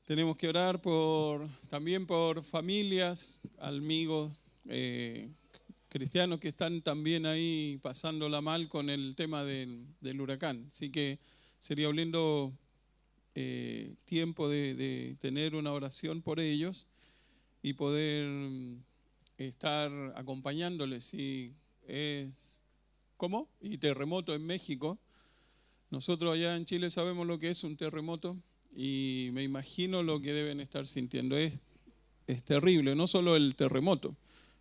Tenemos que orar también por familias, amigos cristianos que están también ahí pasándola mal con el tema del huracán. Así que sería un lindo tiempo de tener una oración por ellos y poder estar acompañándoles. ¿Cómo? Y terremoto en México. Nosotros allá en Chile sabemos lo que es un terremoto y me imagino lo que deben estar sintiendo. Es terrible, no solo el terremoto,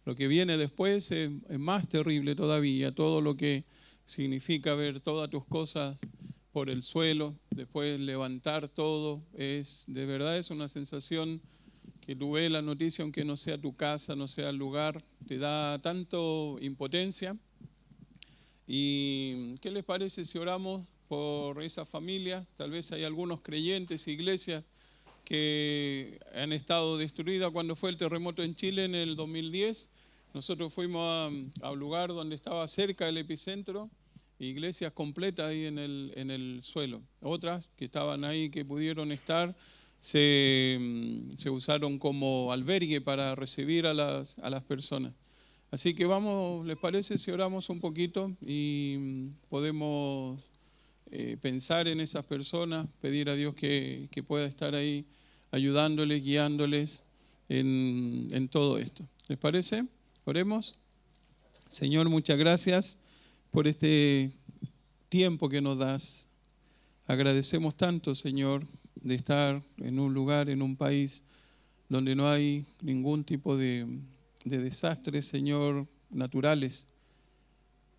lo que viene después es más terrible todavía, todo lo que significa ver todas tus cosas por el suelo, después levantar todo, de verdad es una sensación que tú ves la noticia, aunque no sea tu casa, no sea el lugar, te da tanto impotencia. ¿Y qué les parece si oramos por esa familia? Tal vez hay algunos creyentes, iglesias que han estado destruidas cuando fue el terremoto en Chile en el 2010. Nosotros fuimos a un lugar donde estaba cerca del epicentro, iglesias completas ahí en el suelo. Otras que estaban ahí, que pudieron estar, se usaron como albergue para recibir a las personas. Así que vamos, ¿les parece si oramos un poquito y podemos pensar en esas personas, pedir a Dios que pueda estar ahí ayudándoles, guiándoles en todo esto? ¿Les parece? Oremos. Señor, muchas gracias por este tiempo que nos das. Agradecemos tanto, Señor, de estar en un lugar, en un país donde no hay ningún tipo de desastres, Señor, naturales.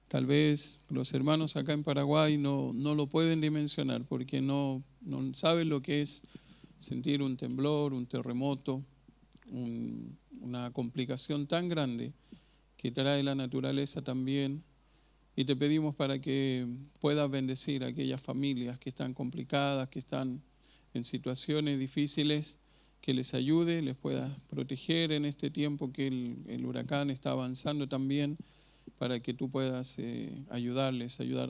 Tal vez los hermanos acá en Paraguay no lo pueden dimensionar porque no saben lo que es sentir un temblor, un terremoto, una complicación tan grande que trae la naturaleza también. Y te pedimos para que puedas bendecir a aquellas familias que están complicadas, que están en situaciones difíciles, que les ayude, les puedas proteger en este tiempo que el huracán está avanzando también, para que tú puedas ayudar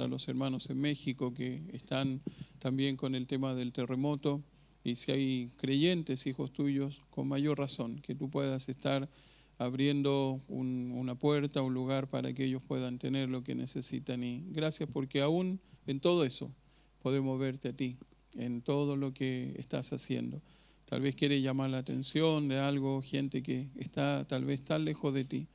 a los hermanos en México que están también con el tema del terremoto. Y si hay creyentes, hijos tuyos, con mayor razón, que tú puedas estar abriendo una puerta, un lugar para que ellos puedan tener lo que necesitan. Y gracias porque aún en todo eso podemos verte a ti, en todo lo que estás haciendo. Tal vez quiere llamar la atención de algo, gente que está tal vez tan lejos de ti.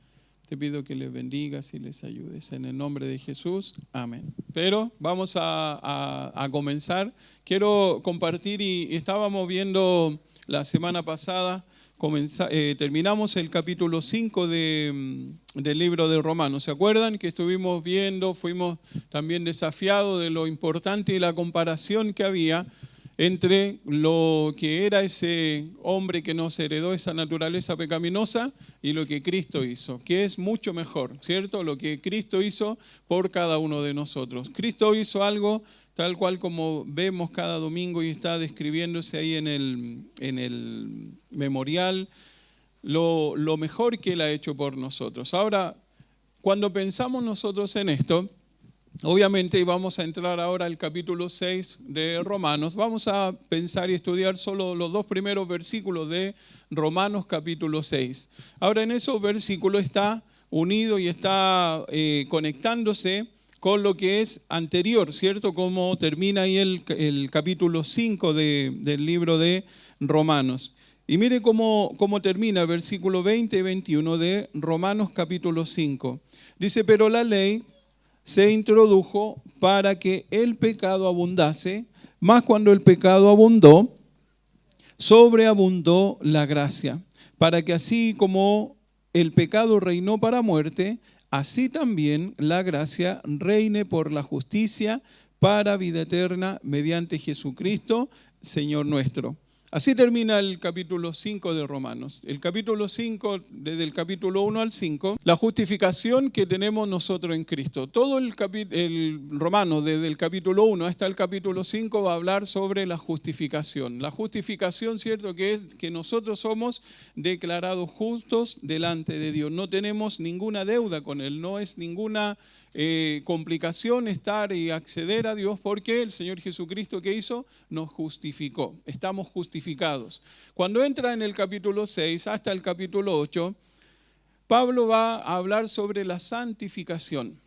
Te pido que les bendigas y les ayudes. En el nombre de Jesús, amén. Pero vamos a comenzar. Quiero compartir, y estábamos viendo la semana pasada, terminamos el capítulo 5 del libro de Romanos. ¿Se acuerdan que estuvimos viendo, fuimos también desafiados de lo importante y la comparación que había entre lo que era ese hombre que nos heredó esa naturaleza pecaminosa y lo que Cristo hizo, que es mucho mejor, ¿cierto? Lo que Cristo hizo por cada uno de nosotros. Cristo hizo algo tal cual como vemos cada domingo y está describiéndose ahí en el memorial, lo mejor que Él ha hecho por nosotros. Ahora, cuando pensamos nosotros en esto, obviamente, y vamos a entrar ahora al capítulo 6 de Romanos, vamos a pensar y estudiar solo los dos primeros versículos de Romanos capítulo 6. Ahora, en esos versículos está unido y está conectándose con lo que es anterior, ¿cierto? Como termina ahí el capítulo 5 del libro de Romanos. Y mire cómo termina el versículo 20 y 21 de Romanos capítulo 5. Dice, pero la ley se introdujo para que el pecado abundase, mas cuando el pecado abundó, sobreabundó la gracia, para que así como el pecado reinó para muerte, así también la gracia reine por la justicia para vida eterna mediante Jesucristo, Señor nuestro. Así termina el capítulo 5 de Romanos. El capítulo 5, desde el capítulo 1 al 5, la justificación que tenemos nosotros en Cristo. Todo el Romano, desde el capítulo 1 hasta el capítulo 5, va a hablar sobre la justificación. La justificación, ¿cierto?, que es que nosotros somos declarados justos delante de Dios. No tenemos ninguna deuda con Él, no es ninguna complicación estar y acceder a Dios, porque el Señor Jesucristo, ¿qué hizo? Nos justificó, estamos justificados. Cuando entra en el capítulo 6 hasta el capítulo 8, Pablo va a hablar sobre la santificación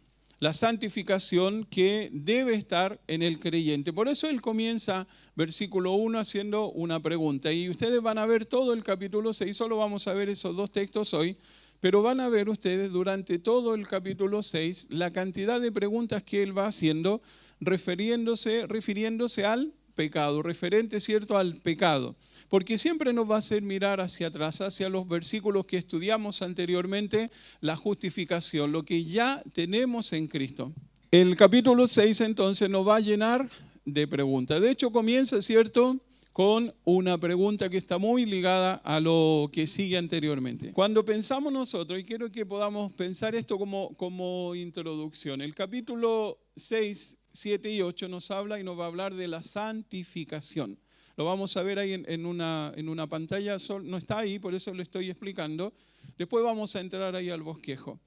que debe estar en el creyente. Por eso él comienza versículo 1 haciendo una pregunta. Y ustedes van a ver todo el capítulo 6, solo vamos a ver esos dos textos hoy, pero van a ver ustedes durante todo el capítulo 6 la cantidad de preguntas que él va haciendo, refiriéndose al pecado, referente, ¿cierto?, al pecado. Porque siempre nos va a hacer mirar hacia atrás, hacia los versículos que estudiamos anteriormente, la justificación, lo que ya tenemos en Cristo. El capítulo 6 entonces nos va a llenar de preguntas. De hecho comienza, ¿cierto?, con una pregunta que está muy ligada a lo que sigue anteriormente. Cuando pensamos nosotros, y quiero que podamos pensar esto como introducción, el capítulo 6, 7 y 8 nos habla y nos va a hablar de la santificación. Lo vamos a ver ahí en una pantalla, no está ahí, por eso lo estoy explicando. Después vamos a entrar ahí al bosquejo.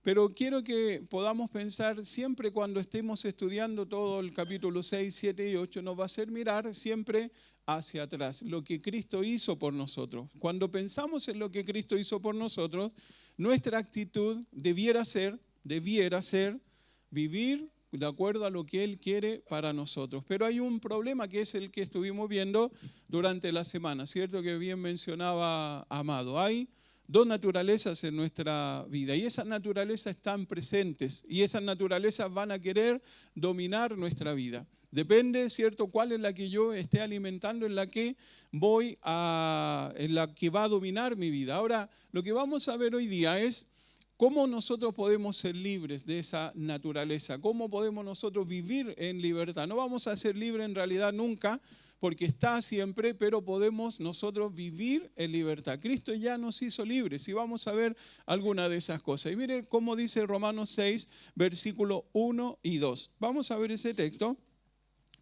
Pero quiero que podamos pensar siempre cuando estemos estudiando todo el capítulo 6, 7 y 8, nos va a hacer mirar siempre hacia atrás, lo que Cristo hizo por nosotros. Cuando pensamos en lo que Cristo hizo por nosotros, nuestra actitud debiera ser vivir de acuerdo a lo que Él quiere para nosotros. Pero hay un problema que es el que estuvimos viendo durante la semana, ¿cierto? Que bien mencionaba Amado. Hay dos naturalezas en nuestra vida y esas naturalezas están presentes y esas naturalezas van a querer dominar nuestra vida. Depende, ¿cierto?, cuál es la que yo esté alimentando, en la que va a dominar mi vida. Ahora, lo que vamos a ver hoy día es cómo nosotros podemos ser libres de esa naturaleza, cómo podemos nosotros vivir en libertad. No vamos a ser libres en realidad nunca, porque está siempre, pero podemos nosotros vivir en libertad. Cristo ya nos hizo libres y vamos a ver alguna de esas cosas. Y mire cómo dice Romanos 6, versículo 1 y 2. Vamos a ver ese texto,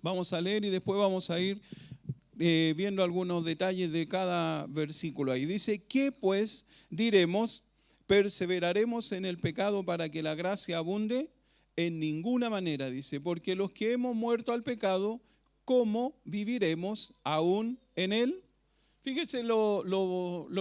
vamos a leer y después vamos a ir viendo algunos detalles de cada versículo ahí. Dice, ¿qué pues diremos? ¿Perseveraremos en el pecado para que la gracia abunde? En ninguna manera, dice, porque los que hemos muerto al pecado, ¿cómo viviremos aún en él? Fíjese lo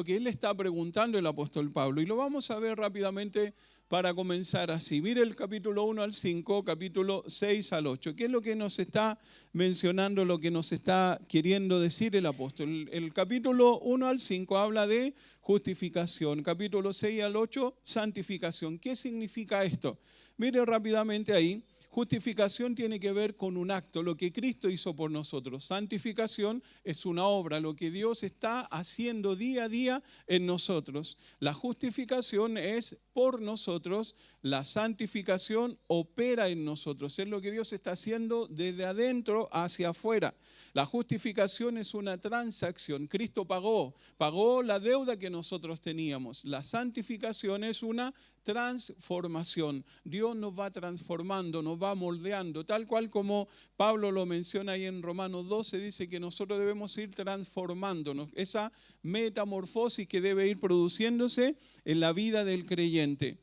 que él está preguntando el apóstol Pablo, y lo vamos a ver rápidamente para comenzar así. Mire el capítulo 1 al 5, capítulo 6 al 8. ¿Qué es lo que nos está mencionando, lo que nos está queriendo decir el apóstol? El capítulo 1 al 5 habla de justificación. Capítulo 6 al 8, santificación. ¿Qué significa esto? Mire rápidamente ahí. Justificación tiene que ver con un acto, lo que Cristo hizo por nosotros. Santificación es una obra, lo que Dios está haciendo día a día en nosotros. La justificación es por nosotros, la santificación opera en nosotros. Es lo que Dios está haciendo desde adentro hacia afuera. La justificación es una transacción. Cristo pagó la deuda que nosotros teníamos. La santificación es una transformación. Dios nos va transformando, nos va moldeando, tal cual como Pablo lo menciona ahí en Romanos 12, dice que nosotros debemos ir transformándonos. Esa metamorfosis que debe ir produciéndose en la vida del creyente.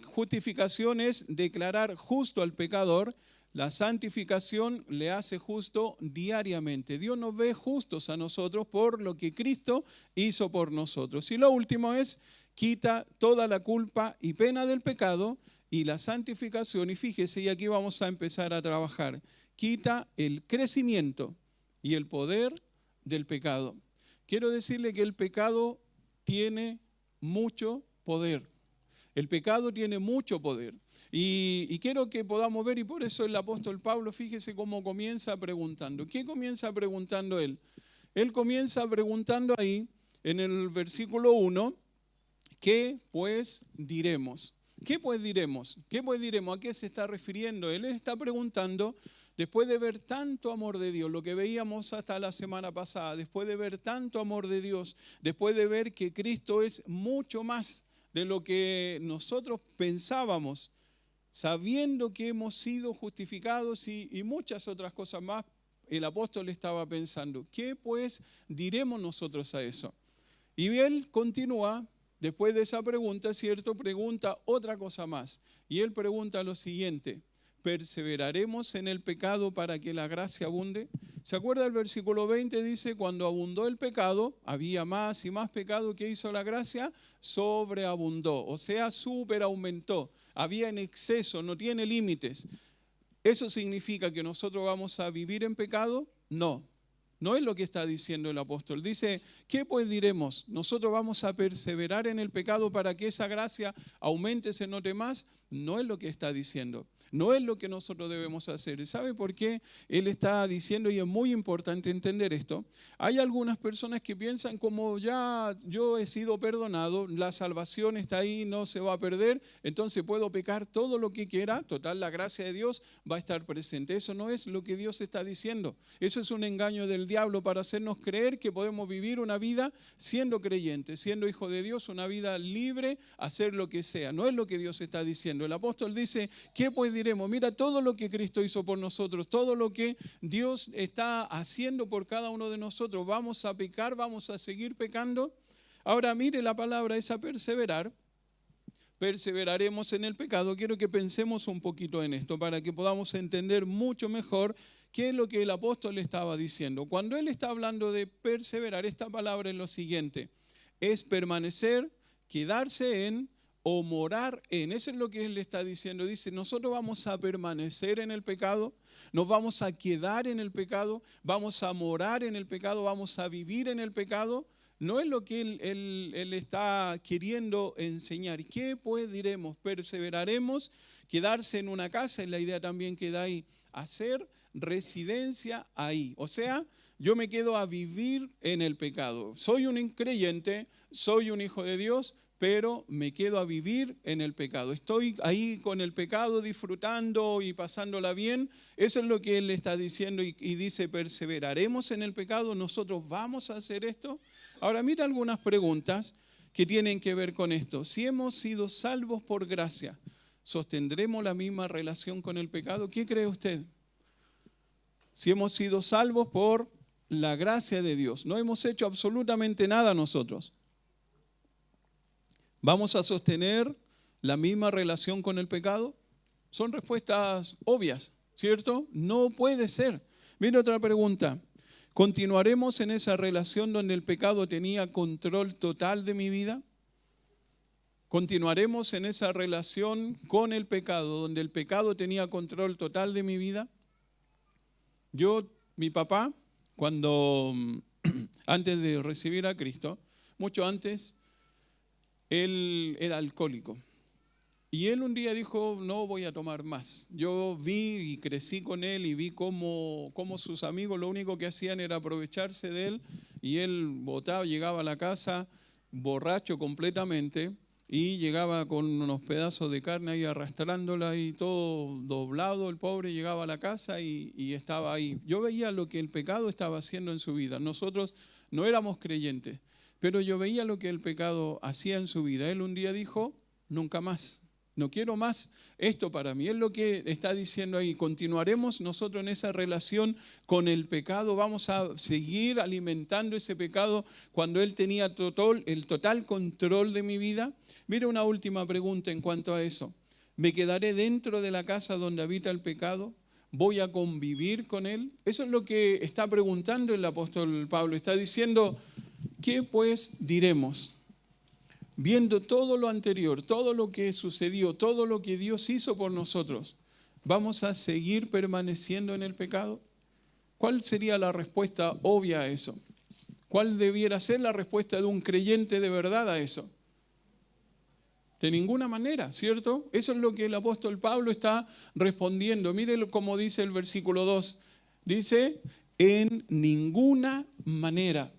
Justificación es declarar justo al pecador. La santificación le hace justo diariamente. Dios nos ve justos a nosotros por lo que Cristo hizo por nosotros. Y lo último es, quita toda la culpa y pena del pecado, y la santificación, y fíjese, y aquí vamos a empezar a trabajar, quita el crecimiento y el poder del pecado. Quiero decirle que el pecado tiene mucho poder. El pecado tiene mucho poder. Y quiero que podamos ver, y por eso el apóstol Pablo, fíjese cómo comienza preguntando. ¿Qué comienza preguntando él? Él comienza preguntando ahí, en el versículo 1, ¿qué pues diremos? ¿Qué pues diremos? ¿Qué pues diremos? ¿A qué se está refiriendo? Él está preguntando, después de ver tanto amor de Dios, lo que veíamos hasta la semana pasada, después de ver tanto amor de Dios, después de ver que Cristo es mucho más de lo que nosotros pensábamos, sabiendo que hemos sido justificados y muchas otras cosas más, el apóstol estaba pensando, ¿qué pues diremos nosotros a eso? Y él continúa después de esa pregunta, ¿cierto? Pregunta otra cosa más. Y él pregunta lo siguiente: ¿perseveraremos en el pecado para que la gracia abunde? ¿Se acuerda el versículo 20? Dice, cuando abundó el pecado, había más y más pecado. ¿Qué hizo la gracia? Sobreabundó, o sea, superaumentó. Había en exceso, no tiene límites. ¿Eso significa que nosotros vamos a vivir en pecado? No. No es lo que está diciendo el apóstol. Dice, ¿qué pues diremos? ¿Nosotros vamos a perseverar en el pecado para que esa gracia aumente, se note más? No es lo que está diciendo. No es lo que nosotros debemos hacer. ¿Sabe por qué él está diciendo? Y es muy importante entender esto. Hay algunas personas que piensan, como ya yo he sido perdonado, la salvación está ahí, no se va a perder, entonces puedo pecar todo lo que quiera. Total, la gracia de Dios va a estar presente. Eso no es lo que Dios está diciendo. Eso es un engaño del diablo para hacernos creer que podemos vivir una vida siendo creyentes, siendo hijo de Dios, una vida libre, hacer lo que sea. No es lo que Dios está diciendo. El apóstol dice, ¿qué pues diremos? Mira todo lo que Cristo hizo por nosotros, todo lo que Dios está haciendo por cada uno de nosotros. ¿Vamos a pecar? ¿Vamos a seguir pecando? Ahora mire, la palabra es a perseverar. Perseveraremos en el pecado. Quiero que pensemos un poquito en esto para que podamos entender mucho mejor qué es lo que el apóstol estaba diciendo. Cuando él está hablando de perseverar, esta palabra es lo siguiente: es permanecer, quedarse en o morar en. Eso es lo que él está diciendo. Dice, nosotros vamos a permanecer en el pecado, nos vamos a quedar en el pecado, vamos a morar en el pecado, vamos a vivir en el pecado. No es lo que él está queriendo enseñar. ¿Qué pues diremos? Perseveraremos, quedarse en una casa, es la idea también que da ahí, hacer residencia ahí. O sea, yo me quedo a vivir en el pecado. Soy un creyente, soy un hijo de Dios, pero me quedo a vivir en el pecado. Estoy ahí con el pecado, disfrutando y pasándola bien. Eso es lo que él está diciendo y dice, perseveraremos en el pecado, nosotros vamos a hacer esto. Ahora mira algunas preguntas que tienen que ver con esto. Si hemos sido salvos por gracia, ¿sostendremos la misma relación con el pecado? ¿Qué cree usted? Si hemos sido salvos por la gracia de Dios, no hemos hecho absolutamente nada nosotros, ¿vamos a sostener la misma relación con el pecado? Son respuestas obvias, ¿cierto? No puede ser. Mira otra pregunta. ¿Continuaremos en esa relación donde el pecado tenía control total de mi vida? ¿Continuaremos en esa relación con el pecado donde el pecado tenía control total de mi vida? Mi papá, cuando antes de recibir a Cristo, mucho antes, él era alcohólico. Y él un día dijo, no voy a tomar más. Yo vi y crecí con él y vi cómo sus amigos lo único que hacían era aprovecharse de él. Y él botaba, llegaba a la casa borracho completamente y llegaba con unos pedazos de carne ahí arrastrándola y todo doblado. El pobre llegaba a la casa y estaba ahí. Yo veía lo que el pecado estaba haciendo en su vida. Nosotros no éramos creyentes, pero yo veía lo que el pecado hacía en su vida. Él un día dijo, nunca más. No quiero más esto para mí. Es lo que está diciendo ahí. Continuaremos nosotros en esa relación con el pecado. Vamos a seguir alimentando ese pecado cuando él tenía el total control de mi vida. Mira una última pregunta en cuanto a eso. ¿Me quedaré dentro de la casa donde habita el pecado? ¿Voy a convivir con él? Eso es lo que está preguntando el apóstol Pablo. Está diciendo, ¿qué pues diremos? Viendo todo lo anterior, todo lo que sucedió, todo lo que Dios hizo por nosotros, ¿vamos a seguir permaneciendo en el pecado? ¿Cuál sería la respuesta obvia a eso? ¿Cuál debiera ser la respuesta de un creyente de verdad a eso? De ninguna manera, ¿cierto? Eso es lo que el apóstol Pablo está respondiendo. Mire cómo dice el versículo 2. Dice, en ninguna manera.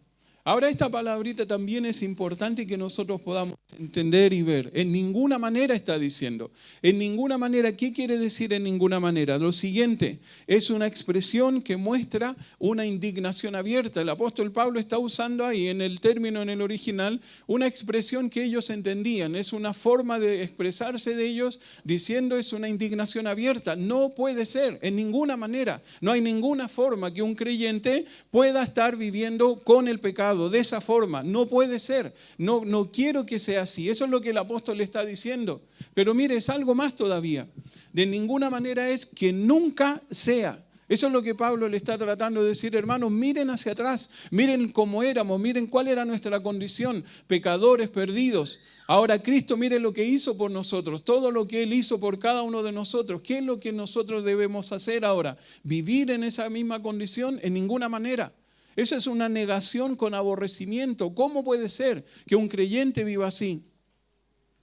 Ahora esta palabrita también es importante que nosotros podamos entender y ver. En ninguna manera está diciendo. En ninguna manera, ¿qué quiere decir en ninguna manera? Lo siguiente, es una expresión que muestra una indignación abierta. El apóstol Pablo está usando ahí en el término, en el original, una expresión que ellos entendían. Es una forma de expresarse de ellos diciendo es una indignación abierta. No puede ser, en ninguna manera. No hay ninguna forma que un creyente pueda estar viviendo con el pecado. pecado de esa forma. No puede ser. No quiero que sea así. Eso es lo que el apóstol le está diciendo. Pero mire, es algo más todavía. De ninguna manera es que nunca sea. Eso es lo que Pablo le está tratando de decir, hermanos, miren hacia atrás, miren cómo éramos, miren cuál era nuestra condición, pecadores perdidos. Ahora Cristo, mire lo que hizo por nosotros, todo lo que Él hizo por cada uno de nosotros. ¿Qué es lo que nosotros debemos hacer ahora? ¿Vivir en esa misma condición? En ninguna manera. Eso es una negación con aborrecimiento. ¿Cómo puede ser que un creyente viva así?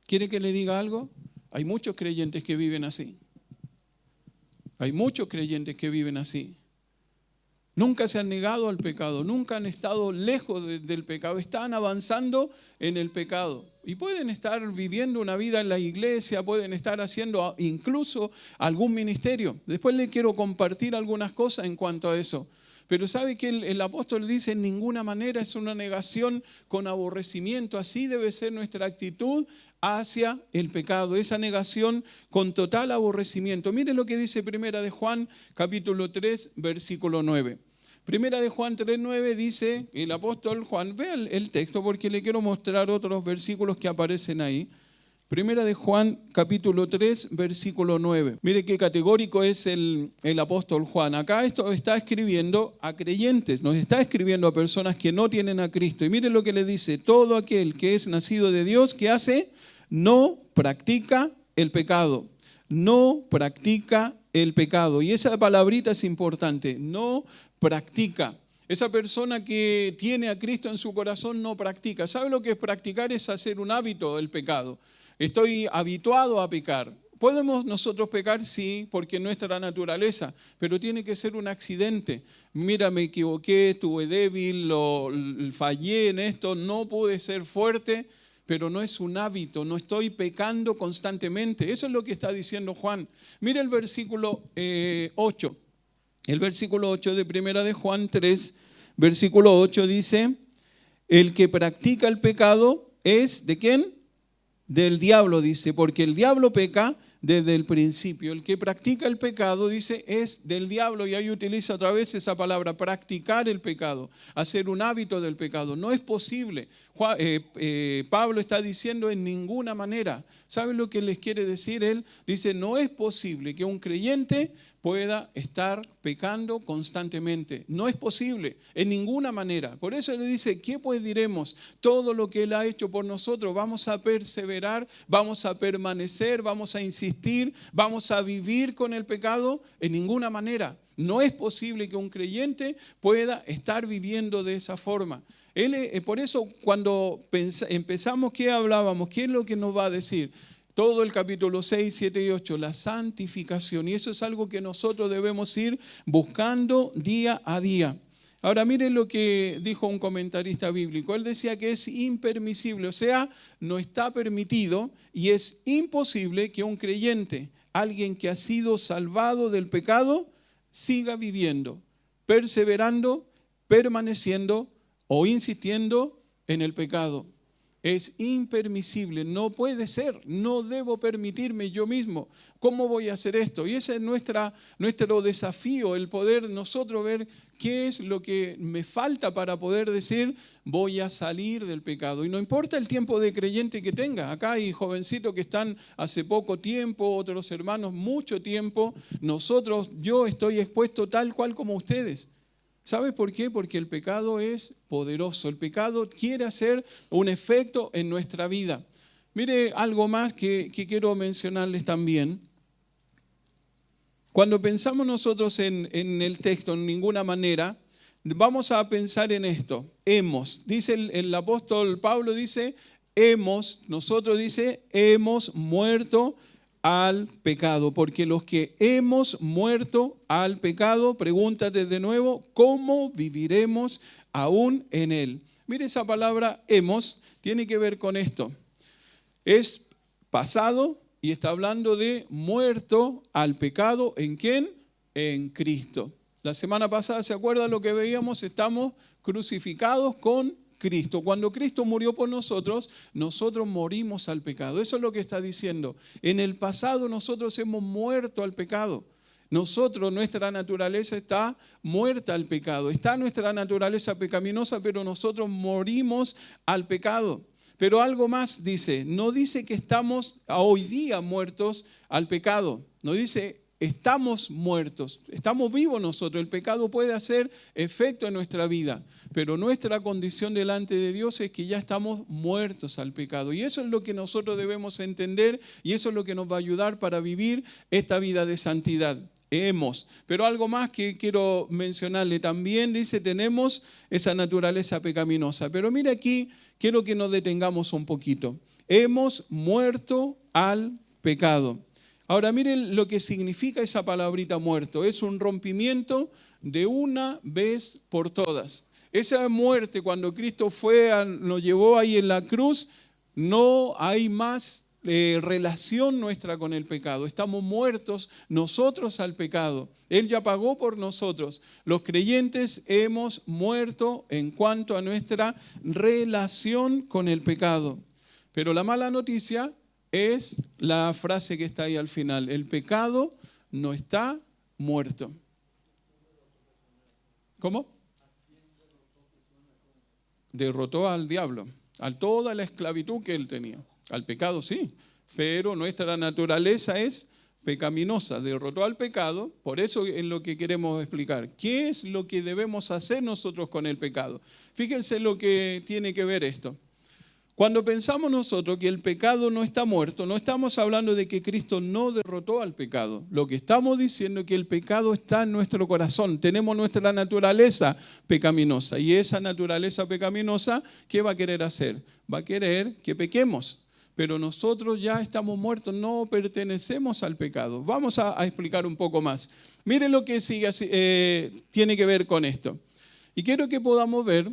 ¿Quiere que le diga algo? Hay muchos creyentes que viven así. Hay muchos creyentes que viven así. Nunca se han negado al pecado, nunca han estado lejos del pecado, están avanzando en el pecado. Y pueden estar viviendo una vida en la iglesia, pueden estar haciendo incluso algún ministerio. Después les quiero compartir algunas cosas en cuanto a eso. Pero ¿sabe que el apóstol dice en ninguna manera es una negación con aborrecimiento? Así debe ser nuestra actitud hacia el pecado, esa negación con total aborrecimiento. Mire lo que dice Primera de Juan, capítulo 3, versículo 9. Primera de Juan 3:9 dice, el apóstol Juan, vea el texto porque le quiero mostrar otros versículos que aparecen ahí. Primera de Juan, capítulo 3, versículo 9. Mire qué categórico es el apóstol Juan. Acá esto está escribiendo a creyentes, nos está escribiendo a personas que no tienen a Cristo. Y mire lo que le dice, todo aquel que es nacido de Dios, ¿qué hace? No practica el pecado. No practica el pecado. Y esa palabrita es importante, no practica. Esa persona que tiene a Cristo en su corazón no practica. ¿Sabe lo que es practicar? Es hacer un hábito del pecado. Estoy habituado a pecar. ¿Podemos nosotros pecar? Sí, porque es nuestra naturaleza, pero tiene que ser un accidente. Mira, me equivoqué, estuve débil, fallé en esto, no pude ser fuerte, pero no es un hábito, no estoy pecando constantemente. Eso es lo que está diciendo Juan. Mira el versículo 8. El versículo 8 de Primera de Juan 3, versículo 8 dice, el que practica el pecado es, ¿de quién? Del diablo, dice, porque el diablo peca desde el principio. El que practica el pecado, dice, es del diablo. Y ahí utiliza otra vez esa palabra, practicar el pecado, hacer un hábito del pecado. No es posible. Pablo está diciendo en ninguna manera. ¿Saben lo que les quiere decir él? Dice, no es posible que un creyente pueda estar pecando constantemente. No es posible, en ninguna manera. Por eso le dice, ¿qué pues diremos? Todo lo que Él ha hecho por nosotros, vamos a perseverar, vamos a permanecer, vamos a insistir, vamos a vivir con el pecado. En ninguna manera. No es posible que un creyente pueda estar viviendo de esa forma. Por eso cuando empezamos, ¿qué hablábamos? ¿Qué es lo que nos va a decir? Todo el capítulo 6, 7 y 8, la santificación. Y eso es algo que nosotros debemos ir buscando día a día. Ahora miren lo que dijo un comentarista bíblico. Él decía que es impermisible, o sea, no está permitido y es imposible que un creyente, alguien que ha sido salvado del pecado, siga viviendo, perseverando, permaneciendo o insistiendo en el pecado. Es impermisible, no puede ser, no debo permitirme yo mismo. ¿Cómo voy a hacer esto? Y ese es nuestro desafío, el poder nosotros ver qué es lo que me falta para poder decir voy a salir del pecado. Y no importa el tiempo de creyente que tenga. Acá hay jovencitos que están hace poco tiempo, otros hermanos mucho tiempo. Yo estoy expuesto tal cual como ustedes. ¿Sabe por qué? Porque el pecado es poderoso. El pecado quiere hacer un efecto en nuestra vida. Mire algo más que quiero mencionarles también. Cuando pensamos nosotros en el texto, en ninguna manera, vamos a pensar en esto. Dice el apóstol Pablo, dice, nosotros hemos muerto al pecado, porque los que hemos muerto al pecado, pregúntate de nuevo, ¿cómo viviremos aún en él? Mire, esa palabra hemos tiene que ver con esto. Es pasado y está hablando de muerto al pecado. ¿En quién? En Cristo. La semana pasada, ¿se acuerdan lo que veíamos? Estamos crucificados con Cristo. Cuando Cristo murió por nosotros, nosotros morimos al pecado. Eso es lo que está diciendo. En el pasado nosotros hemos muerto al pecado. nuestra naturaleza está muerta al pecado. Está nuestra naturaleza pecaminosa, pero nosotros morimos al pecado. Pero algo más dice, no dice que estamos hoy día muertos al pecado. No dice estamos muertos, estamos vivos nosotros. El pecado puede hacer efecto en nuestra vida, pero nuestra condición delante de Dios es que ya estamos muertos al pecado. Y eso es lo que nosotros debemos entender y eso es lo que nos va a ayudar para vivir esta vida de santidad. Pero algo más que quiero mencionarle también, dice, tenemos esa naturaleza pecaminosa. Pero mira aquí, quiero que nos detengamos un poquito. Hemos muerto al pecado. Ahora miren lo que significa esa palabrita muerto. Es un rompimiento de una vez por todas. Esa muerte cuando Cristo nos llevó ahí en la cruz, no hay más relación nuestra con el pecado. Estamos muertos nosotros al pecado. Él ya pagó por nosotros. Los creyentes hemos muerto en cuanto a nuestra relación con el pecado. Pero la mala noticia es la frase que está ahí al final. El pecado no está muerto. ¿Cómo? Derrotó al diablo, a toda la esclavitud que él tenía. Al pecado sí, pero nuestra naturaleza es pecaminosa. Derrotó al pecado, por eso es lo que queremos explicar. ¿Qué es lo que debemos hacer nosotros con el pecado? Fíjense lo que tiene que ver esto. Cuando pensamos nosotros que el pecado no está muerto, no estamos hablando de que Cristo no derrotó al pecado. Lo que estamos diciendo es que el pecado está en nuestro corazón. Tenemos nuestra naturaleza pecaminosa. Y esa naturaleza pecaminosa, ¿qué va a querer hacer? Va a querer que pequemos. Pero nosotros ya estamos muertos, no pertenecemos al pecado. Vamos a explicar un poco más. Miren lo que sigue, tiene que ver con esto. Y quiero que podamos ver.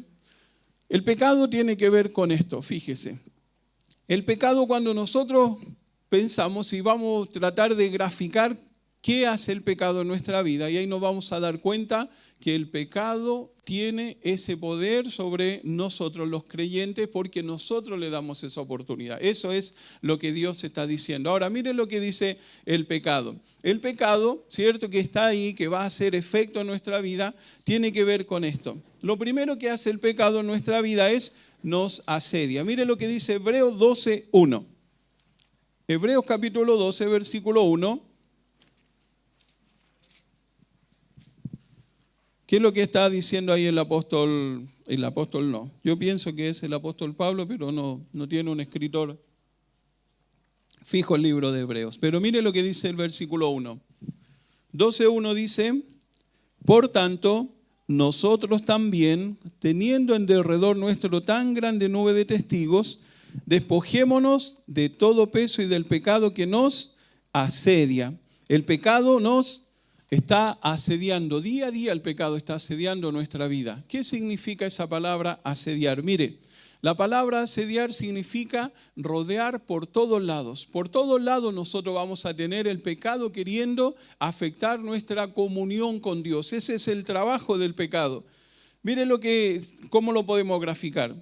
El pecado tiene que ver con esto, fíjese. El pecado, cuando nosotros pensamos y vamos a tratar de graficar qué hace el pecado en nuestra vida, y ahí nos vamos a dar cuenta que el pecado tiene ese poder sobre nosotros los creyentes porque nosotros le damos esa oportunidad. Eso es lo que Dios está diciendo. Ahora, miren lo que dice el pecado. El pecado, cierto, que está ahí, que va a hacer efecto en nuestra vida, tiene que ver con esto. Lo primero que hace el pecado en nuestra vida es nos asedia. Miren lo que dice Hebreos 12:1. Hebreos capítulo 12, versículo 1. ¿Qué es lo que está diciendo ahí el apóstol? El apóstol no. Yo pienso que es el apóstol Pablo, pero no tiene un escritor fijo el libro de Hebreos. Pero mire lo que dice el versículo 1. 12:1 dice, por tanto, nosotros también, teniendo en derredor nuestro tan grande nube de testigos, despojémonos de todo peso y del pecado que nos asedia. El pecado nos está asediando, día a día el pecado está asediando nuestra vida. ¿Qué significa esa palabra asediar? Mire, la palabra asediar significa rodear por todos lados. Por todos lados nosotros vamos a tener el pecado queriendo afectar nuestra comunión con Dios. Ese es el trabajo del pecado. Mire cómo lo podemos graficar.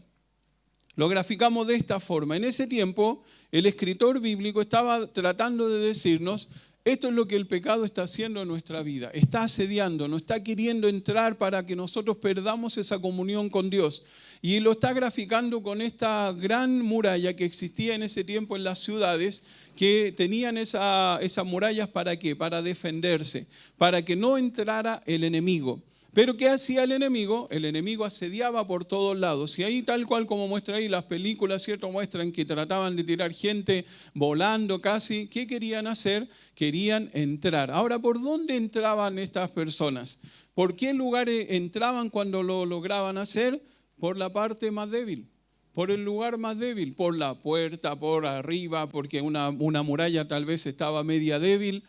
Lo graficamos de esta forma. En ese tiempo, el escritor bíblico estaba tratando de decirnos, esto es lo que el pecado está haciendo en nuestra vida. Está asediando, no está queriendo entrar para que nosotros perdamos esa comunión con Dios. Y lo está graficando con esta gran muralla que existía en ese tiempo en las ciudades, que tenían esas murallas ¿para qué? Para defenderse, para que no entrara el enemigo. Pero ¿qué hacía el enemigo? El enemigo asediaba por todos lados. Y ahí, tal cual como muestra ahí las películas, ¿cierto? Muestran que trataban de tirar gente volando casi. ¿Qué querían hacer? Querían entrar. Ahora, ¿por dónde entraban estas personas? ¿Por qué lugares entraban cuando lo lograban hacer? Por la parte más débil. Por el lugar más débil. Por la puerta, por arriba, porque una muralla tal vez estaba media débil.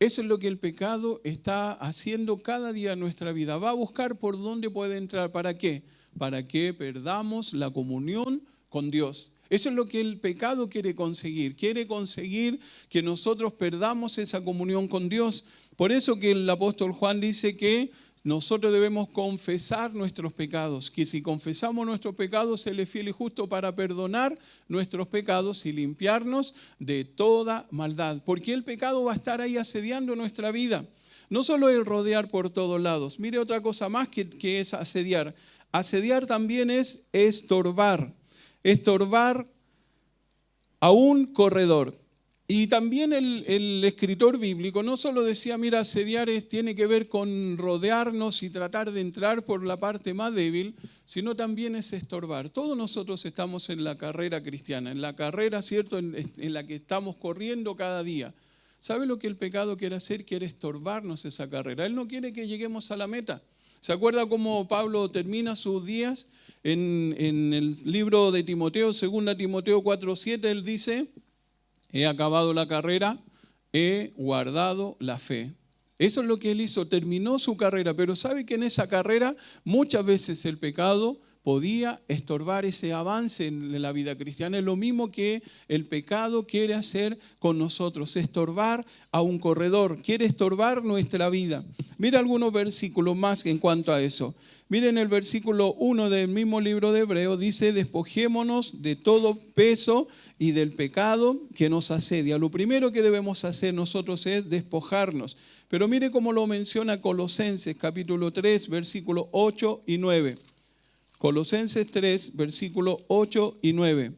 Eso es lo que el pecado está haciendo cada día en nuestra vida. Va a buscar por dónde puede entrar. ¿Para qué? Para que perdamos la comunión con Dios. Eso es lo que el pecado quiere conseguir. Quiere conseguir que nosotros perdamos esa comunión con Dios. Por eso que el apóstol Juan dice que nosotros debemos confesar nuestros pecados, que si confesamos nuestros pecados, Él es fiel y justo para perdonar nuestros pecados y limpiarnos de toda maldad. Porque el pecado va a estar ahí asediando nuestra vida. No solo es rodear por todos lados. Mire otra cosa más que es asediar. Asediar también es estorbar. Estorbar a un corredor. Y también el escritor bíblico no solo decía, mira, asediar tiene que ver con rodearnos y tratar de entrar por la parte más débil, sino también es estorbar. Todos nosotros estamos en la carrera cristiana, en la carrera, ¿cierto?, en la que estamos corriendo cada día. ¿Sabe lo que el pecado quiere hacer? Quiere estorbarnos esa carrera. Él no quiere que lleguemos a la meta. ¿Se acuerda cómo Pablo termina sus días? En el libro de Timoteo, 2 Timoteo 4:7, él dice: he acabado la carrera, he guardado la fe. Eso es lo que él hizo, terminó su carrera, pero sabe que en esa carrera muchas veces el pecado podía estorbar ese avance en la vida cristiana. Es lo mismo que el pecado quiere hacer con nosotros, estorbar a un corredor, quiere estorbar nuestra vida. Mira algunos versículos más en cuanto a eso. Miren el versículo 1 del mismo libro de Hebreos, dice: despojémonos de todo peso y del pecado que nos asedia. Lo primero que debemos hacer nosotros es despojarnos. Pero mire cómo lo menciona Colosenses capítulo 3, versículos 8 y 9. Colosenses 3, versículos 8 y 9.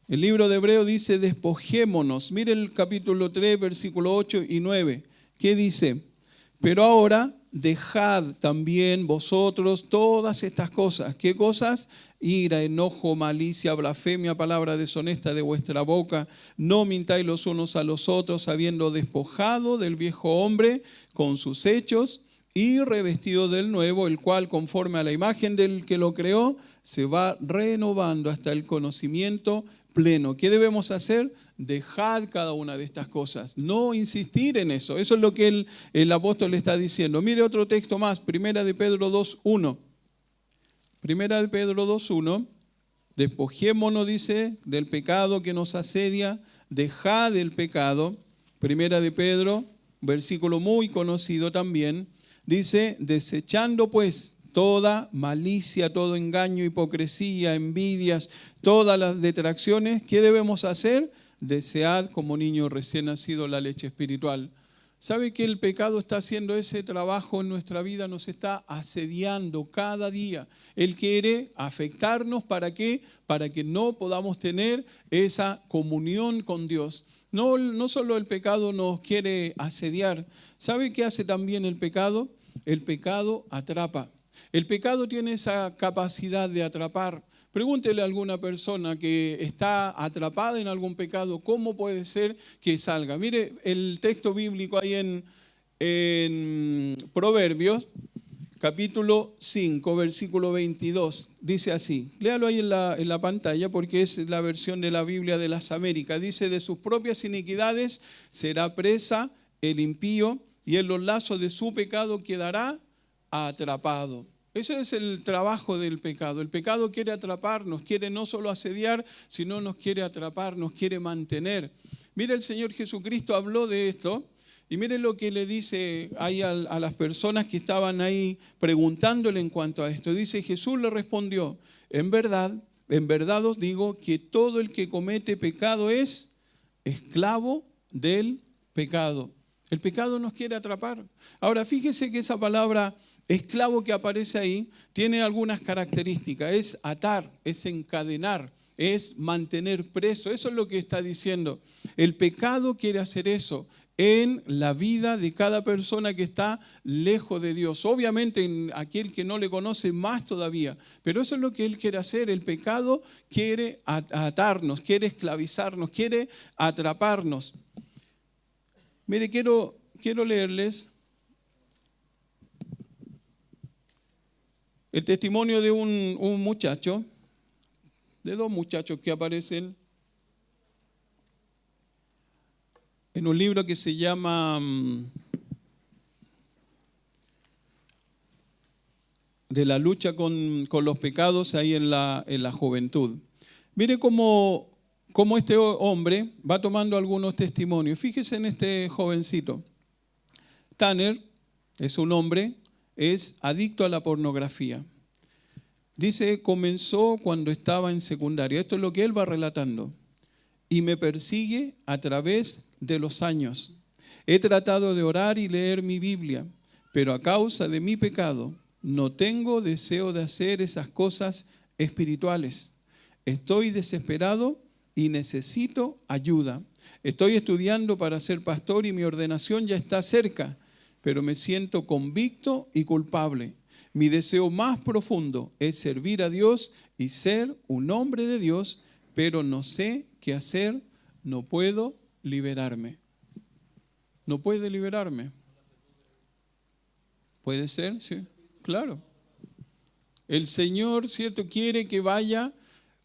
El libro de Hebreos dice: despojémonos. Mire el capítulo 3, versículos 8 y 9. ¿Qué dice? Pero ahora dejad también vosotros todas estas cosas. ¿Qué cosas? Ira, enojo, malicia, blasfemia, palabra deshonesta de vuestra boca. No mintáis los unos a los otros, habiendo despojado del viejo hombre con sus hechos y revestido del nuevo, el cual, conforme a la imagen del que lo creó, se va renovando hasta el conocimiento pleno. ¿Qué debemos hacer? Dejad cada una de estas cosas, no insistir en eso. Eso es lo que el apóstol está diciendo. Mire otro texto más, Primera de Pedro 2:1. Primera de Pedro 2:1. Despojémonos, dice, del pecado que nos asedia, dejad el pecado. Primera de Pedro, versículo muy conocido también, dice: desechando pues toda malicia, todo engaño, hipocresía, envidias, todas las detracciones, ¿qué debemos hacer? Desead como niño recién nacido la leche espiritual. ¿Sabe que el pecado está haciendo ese trabajo en nuestra vida? Nos está asediando cada día. Él quiere afectarnos, ¿para qué? Para que no podamos tener esa comunión con Dios. No solo el pecado nos quiere asediar. ¿Sabe qué hace también el pecado? El pecado atrapa. El pecado tiene esa capacidad de atrapar. Pregúntele a alguna persona que está atrapada en algún pecado, ¿cómo puede ser que salga? Mire el texto bíblico ahí en Proverbios, capítulo 5, versículo 22. Dice así, léalo ahí en la pantalla porque es la versión de la Biblia de las Américas. Dice: de sus propias iniquidades será presa el impío, y en los lazos de su pecado quedará atrapado. Ese es el trabajo del pecado. El pecado quiere atraparnos, quiere no solo asediar, sino nos quiere atrapar, nos quiere mantener. Mire, el Señor Jesucristo habló de esto y mire lo que le dice ahí a las personas que estaban ahí preguntándole en cuanto a esto. Dice: Jesús le respondió: en verdad os digo que todo el que comete pecado es esclavo del pecado. El pecado nos quiere atrapar. Ahora, fíjese que esa palabra esclavo que aparece ahí tiene algunas características. Es atar, es encadenar, es mantener preso. Eso es lo que está diciendo. El pecado quiere hacer eso en la vida de cada persona que está lejos de Dios. Obviamente en aquel que no le conoce más todavía. Pero eso es lo que él quiere hacer. El pecado quiere atarnos, quiere esclavizarnos, quiere atraparnos. Mire, quiero leerles el testimonio de un muchacho, de dos muchachos que aparecen en un libro que se llama De la lucha con los pecados ahí en la juventud. Mire cómo este hombre va tomando algunos testimonios. Fíjese en este jovencito. Tanner es un hombre, es adicto a la pornografía. Dice: comenzó cuando estaba en secundaria. Esto es lo que él va relatando. Y me persigue a través de los años. He tratado de orar y leer mi Biblia, pero a causa de mi pecado no tengo deseo de hacer esas cosas espirituales. Estoy desesperado y necesito ayuda. Estoy estudiando para ser pastor y mi ordenación ya está cerca, pero me siento convicto y culpable. Mi deseo más profundo es servir a Dios y ser un hombre de Dios, pero no sé qué hacer, no puedo liberarme. No puede liberarme. ¿Puede ser? Sí, claro. El Señor, ¿cierto?, quiere que vaya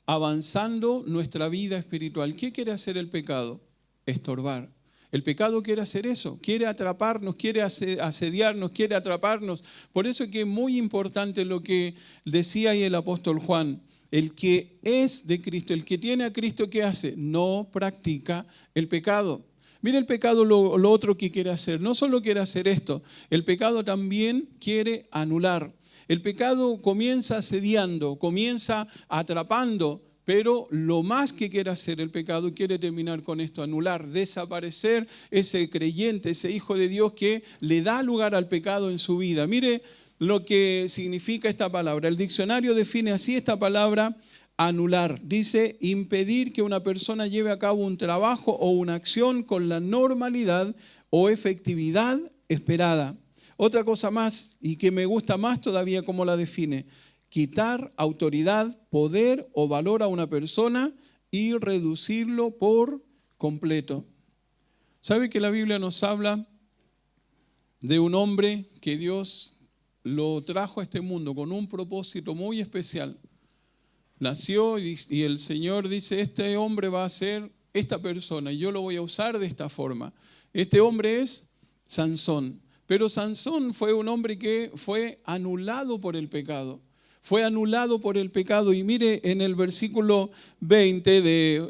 avanzando nuestra vida espiritual. ¿Qué quiere hacer el pecado? Estorbar. El pecado quiere hacer eso, quiere atraparnos, quiere asediarnos, quiere atraparnos. Por eso es que es muy importante lo que decía ahí el apóstol Juan. El que es de Cristo, el que tiene a Cristo, ¿qué hace? No practica el pecado. Mira el pecado lo otro que quiere hacer. No solo quiere hacer esto, el pecado también quiere anular. El pecado comienza asediando, comienza atrapando, pero lo más que quiere hacer el pecado, quiere terminar con esto, anular, desaparecer ese creyente, ese hijo de Dios que le da lugar al pecado en su vida. Mire lo que significa esta palabra. El diccionario define así esta palabra: anular. Dice impedir que una persona lleve a cabo un trabajo o una acción con la normalidad o efectividad esperada. Otra cosa más, y que me gusta más todavía cómo la define: quitar autoridad, poder o valor a una persona y reducirlo por completo. ¿Sabe que la Biblia nos habla de un hombre que Dios lo trajo a este mundo con un propósito muy especial? Nació y el Señor dice, este hombre va a ser esta persona y yo lo voy a usar de esta forma. Este hombre es Sansón. Pero Sansón fue un hombre que fue anulado por el pecado. Fue anulado por el pecado. Y mire en el versículo 20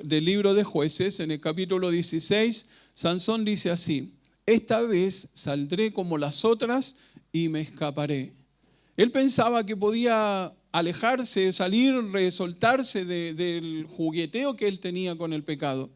del libro de Jueces, en el capítulo 16, Sansón dice así: esta vez saldré como las otras y me escaparé. Él pensaba que podía alejarse, salir, soltarse del jugueteo que él tenía con el pecado.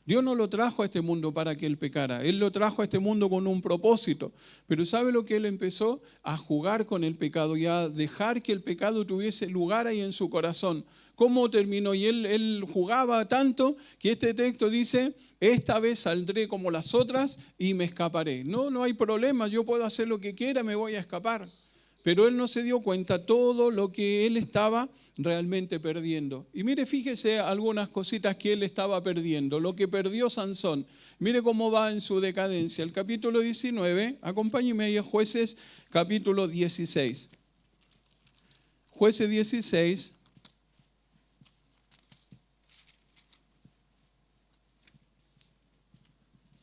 Dios no lo trajo a este mundo para que él pecara. Él lo trajo a este mundo con un propósito. Pero ¿sabe lo que él empezó? A jugar con el pecado y a dejar que el pecado tuviese lugar ahí en su corazón. ¿Cómo terminó? Y él jugaba tanto que este texto dice, esta vez saldré como las otras y me escaparé. No hay problema, yo puedo hacer lo que quiera, me voy a escapar. Pero él no se dio cuenta todo lo que él estaba realmente perdiendo. Y mire, fíjese algunas cositas que él estaba perdiendo. Lo que perdió Sansón. Mire cómo va en su decadencia. El capítulo 19, acompáñeme ahí a Jueces, capítulo 16. Jueces 16.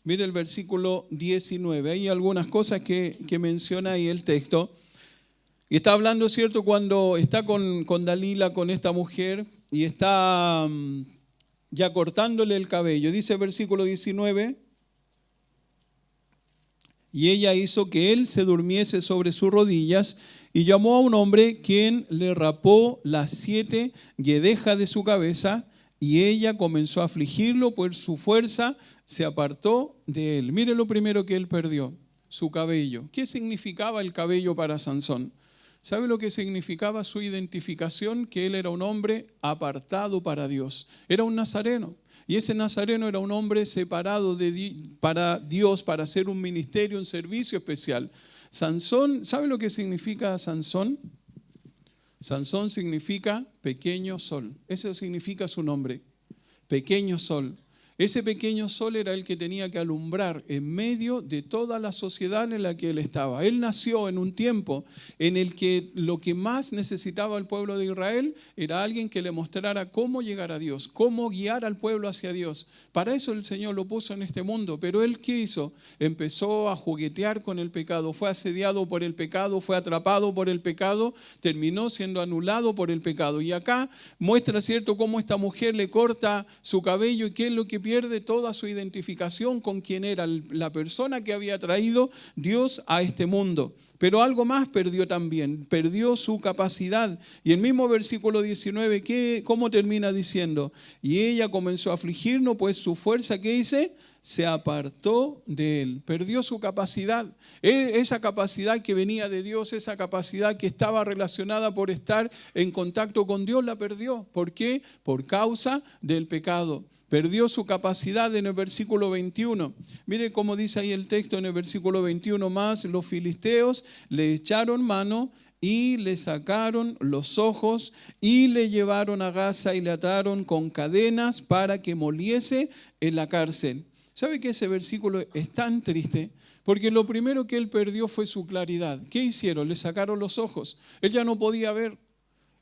Mire el versículo 19. Hay algunas cosas que menciona ahí el texto. Y está hablando, ¿cierto?, cuando está con Dalila, con esta mujer, y está ya cortándole el cabello. Dice el versículo 19, y ella hizo que él se durmiese sobre sus rodillas, y llamó a un hombre quien le rapó las 7 guedejas de su cabeza, y ella comenzó a afligirlo, pues su fuerza se apartó de él. Mire lo primero que él perdió, su cabello. ¿Qué significaba el cabello para Sansón? ¿Sabe lo que significaba su identificación? Que él era un hombre apartado para Dios. Era un nazareno. Y ese nazareno era un hombre separado para Dios, para hacer un ministerio, un servicio especial. Sansón, ¿sabe lo que significa Sansón? Sansón significa pequeño sol. Eso significa su nombre. Pequeño sol. Ese pequeño sol era el que tenía que alumbrar en medio de toda la sociedad en la que él estaba. Él nació en un tiempo en el que lo que más necesitaba el pueblo de Israel era alguien que le mostrara cómo llegar a Dios, cómo guiar al pueblo hacia Dios. Para eso el Señor lo puso en este mundo. Pero él, ¿qué hizo? Empezó a juguetear con el pecado, fue asediado por el pecado, fue atrapado por el pecado, terminó siendo anulado por el pecado. Y acá muestra, ¿cierto?, cómo esta mujer le corta su cabello y qué es lo que pierde toda su identificación con quién era la persona que había traído Dios a este mundo. Pero algo más perdió también, perdió su capacidad. Y el mismo versículo 19, ¿cómo termina diciendo? Y ella comenzó a afligirnos, pues su fuerza, ¿qué dice? se apartó de él, perdió su capacidad, esa capacidad que venía de Dios, esa capacidad que estaba relacionada por estar en contacto con Dios, la perdió. ¿Por qué? Por causa del pecado. Perdió su capacidad en el versículo 21. Mire cómo dice ahí el texto en el versículo 21 más, los filisteos le echaron mano y le sacaron los ojos y le llevaron a Gaza y le ataron con cadenas para que moliese en la cárcel. ¿Sabe que ese versículo es tan triste? Porque lo primero que él perdió fue su claridad. ¿Qué hicieron? Le sacaron los ojos. Él ya no podía ver.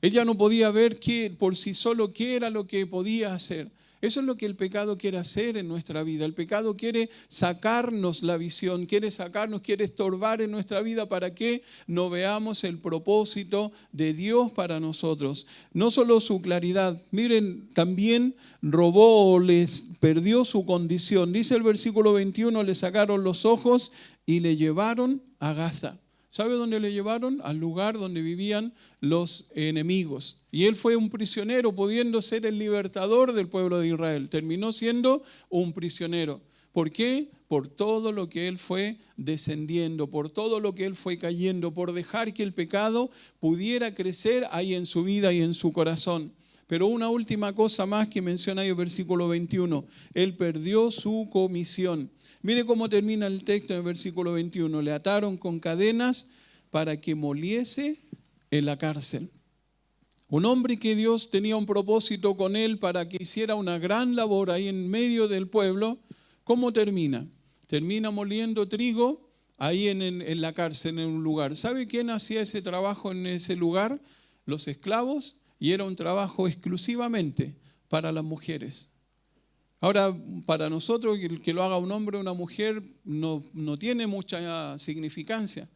Él ya no podía ver por sí solo qué era lo que podía hacer. Eso es lo que el pecado quiere hacer en nuestra vida. El pecado quiere sacarnos la visión, quiere estorbar en nuestra vida para que no veamos el propósito de Dios para nosotros. No solo su claridad, miren, también robó o les perdió su condición. Dice el versículo 21, le sacaron los ojos y le llevaron a Gaza. ¿Sabe dónde le llevaron? Al lugar donde vivían los enemigos. Y él fue un prisionero, pudiendo ser el libertador del pueblo de Israel. Terminó siendo un prisionero. ¿Por qué? Por todo lo que él fue descendiendo, por todo lo que él fue cayendo, por dejar que el pecado pudiera crecer ahí en su vida y en su corazón. Pero una última cosa más que menciona ahí el versículo 21. Él perdió su comisión. Mire cómo termina el texto en el versículo 21. Le ataron con cadenas para que moliese en la cárcel. Un hombre que Dios tenía un propósito con él para que hiciera una gran labor ahí en medio del pueblo. ¿Cómo termina? Termina moliendo trigo ahí en la cárcel, en un lugar. ¿Sabe quién hacía ese trabajo en ese lugar? Los esclavos. Y era un trabajo exclusivamente para las mujeres. Ahora, para nosotros, que lo haga un hombre o una mujer no tiene mucha significancia.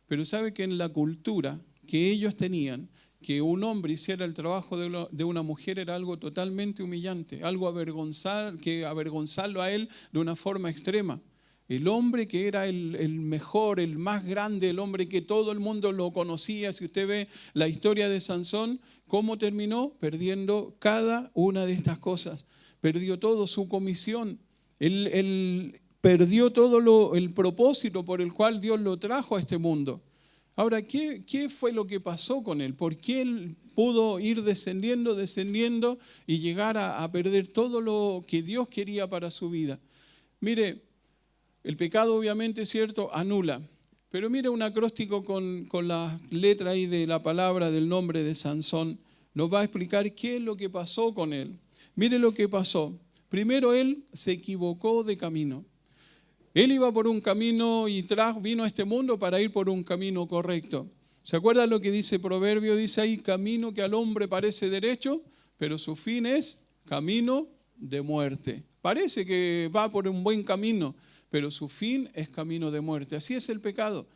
Pero sabe que en la cultura que ellos tenían, que un hombre hiciera el trabajo de una mujer era algo totalmente humillante, algo avergonzarlo a él de una forma extrema. El hombre que era el mejor, el más grande, el hombre que todo el mundo lo conocía. Si usted ve la historia de Sansón, ¿cómo terminó? Perdiendo cada una de estas cosas. Perdió todo, su comisión. Él perdió todo el propósito por el cual Dios lo trajo a este mundo. Ahora, ¿qué fue lo que pasó con él? ¿Por qué él pudo ir descendiendo y llegar a perder todo lo que Dios quería para su vida? Mire, el pecado obviamente, cierto, anula. Pero mire un acróstico con la letra ahí de la palabra del nombre de Sansón. Nos va a explicar qué es lo que pasó con él. Mire lo que pasó. Primero él se equivocó de camino. Él iba por un camino y vino a este mundo para ir por un camino correcto. ¿Se acuerdan lo que dice Proverbio? Dice ahí, camino que al hombre parece derecho, pero su fin es camino de muerte. Parece que va por un buen camino, pero su fin es camino de muerte. Así es el pecado.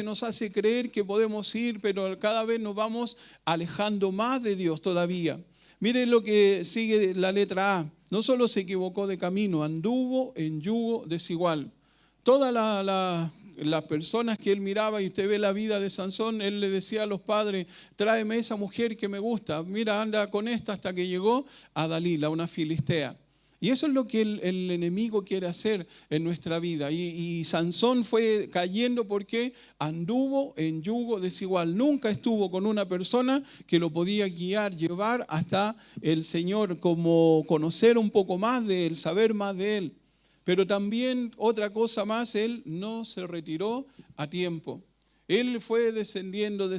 Nos hace creer que podemos ir, pero cada vez nos vamos alejando más de Dios todavía. Miren lo que sigue la letra A. No solo se equivocó de camino, anduvo en yugo desigual. Todas las personas que él miraba, y usted ve la vida de Sansón, él le decía a los padres, tráeme esa mujer que me gusta, mira, anda con esta, hasta que llegó a Dalila, una filistea. Y eso es lo que el enemigo quiere hacer en nuestra vida. Y Sansón fue cayendo porque anduvo en yugo desigual. Nunca estuvo con una persona que lo podía guiar, llevar hasta el Señor, como conocer un poco más de él, saber más de él. Pero también otra cosa más, él no se retiró a tiempo. Él fue descendiendo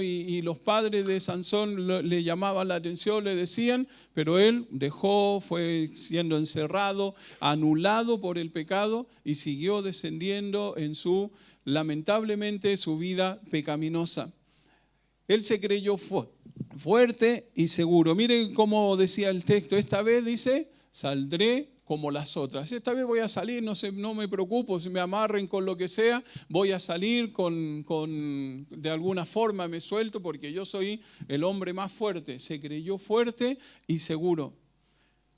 y los padres de Sansón le llamaban la atención, le decían, pero él fue siendo encerrado, anulado por el pecado y siguió descendiendo en lamentablemente, su vida pecaminosa. Él se creyó fuerte y seguro. Miren cómo decía el texto, esta vez dice, saldré como las otras. Esta vez voy a salir, no me preocupo, si me amarren con lo que sea, voy a salir de alguna forma me suelto porque yo soy el hombre más fuerte. Se creyó fuerte y seguro.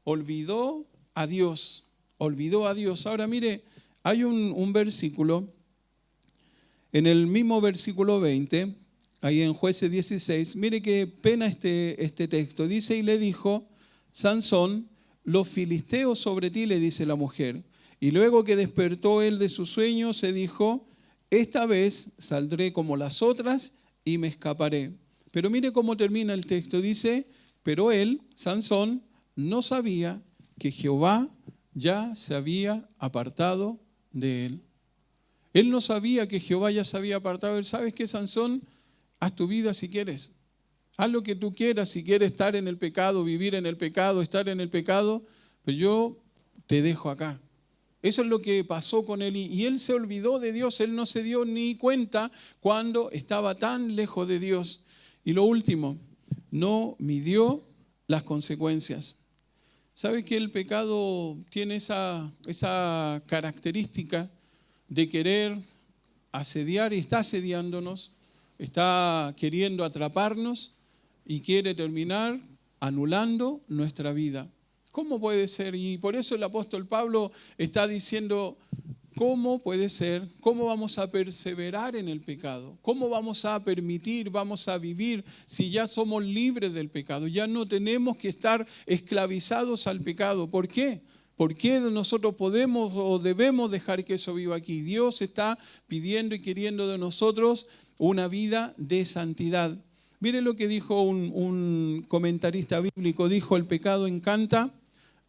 Olvidó a Dios. Ahora mire, hay un versículo, en el mismo versículo 20, ahí en Jueces 16, mire qué pena este texto. Dice, y le dijo Sansón, los filisteos sobre ti, le dice la mujer. Y luego que despertó él de su sueño, se dijo, esta vez saldré como las otras y me escaparé. Pero mire cómo termina el texto. Dice, pero él, Sansón, no sabía que Jehová ya se había apartado de él. Él no sabía que Jehová ya se había apartado de él. ¿Sabes qué, Sansón? Haz tu vida si quieres. Haz lo que tú quieras, si quieres estar en el pecado, vivir en el pecado, estar en el pecado, pero yo te dejo acá. Eso es lo que pasó con él y él se olvidó de Dios, él no se dio ni cuenta cuando estaba tan lejos de Dios. Y lo último, no midió las consecuencias. ¿Sabes que el pecado tiene esa característica de querer asediar y está asediándonos, está queriendo atraparnos y quiere terminar anulando nuestra vida? ¿Cómo puede ser? Y por eso el apóstol Pablo está diciendo, ¿cómo puede ser? ¿Cómo vamos a perseverar en el pecado? ¿Cómo vamos a permitir, vamos a vivir si ya somos libres del pecado? Ya no tenemos que estar esclavizados al pecado. ¿Por qué? ¿Por qué nosotros podemos o debemos dejar que eso viva aquí? Dios está pidiendo y queriendo de nosotros una vida de santidad. Mire lo que dijo un comentarista bíblico, dijo, el pecado encanta,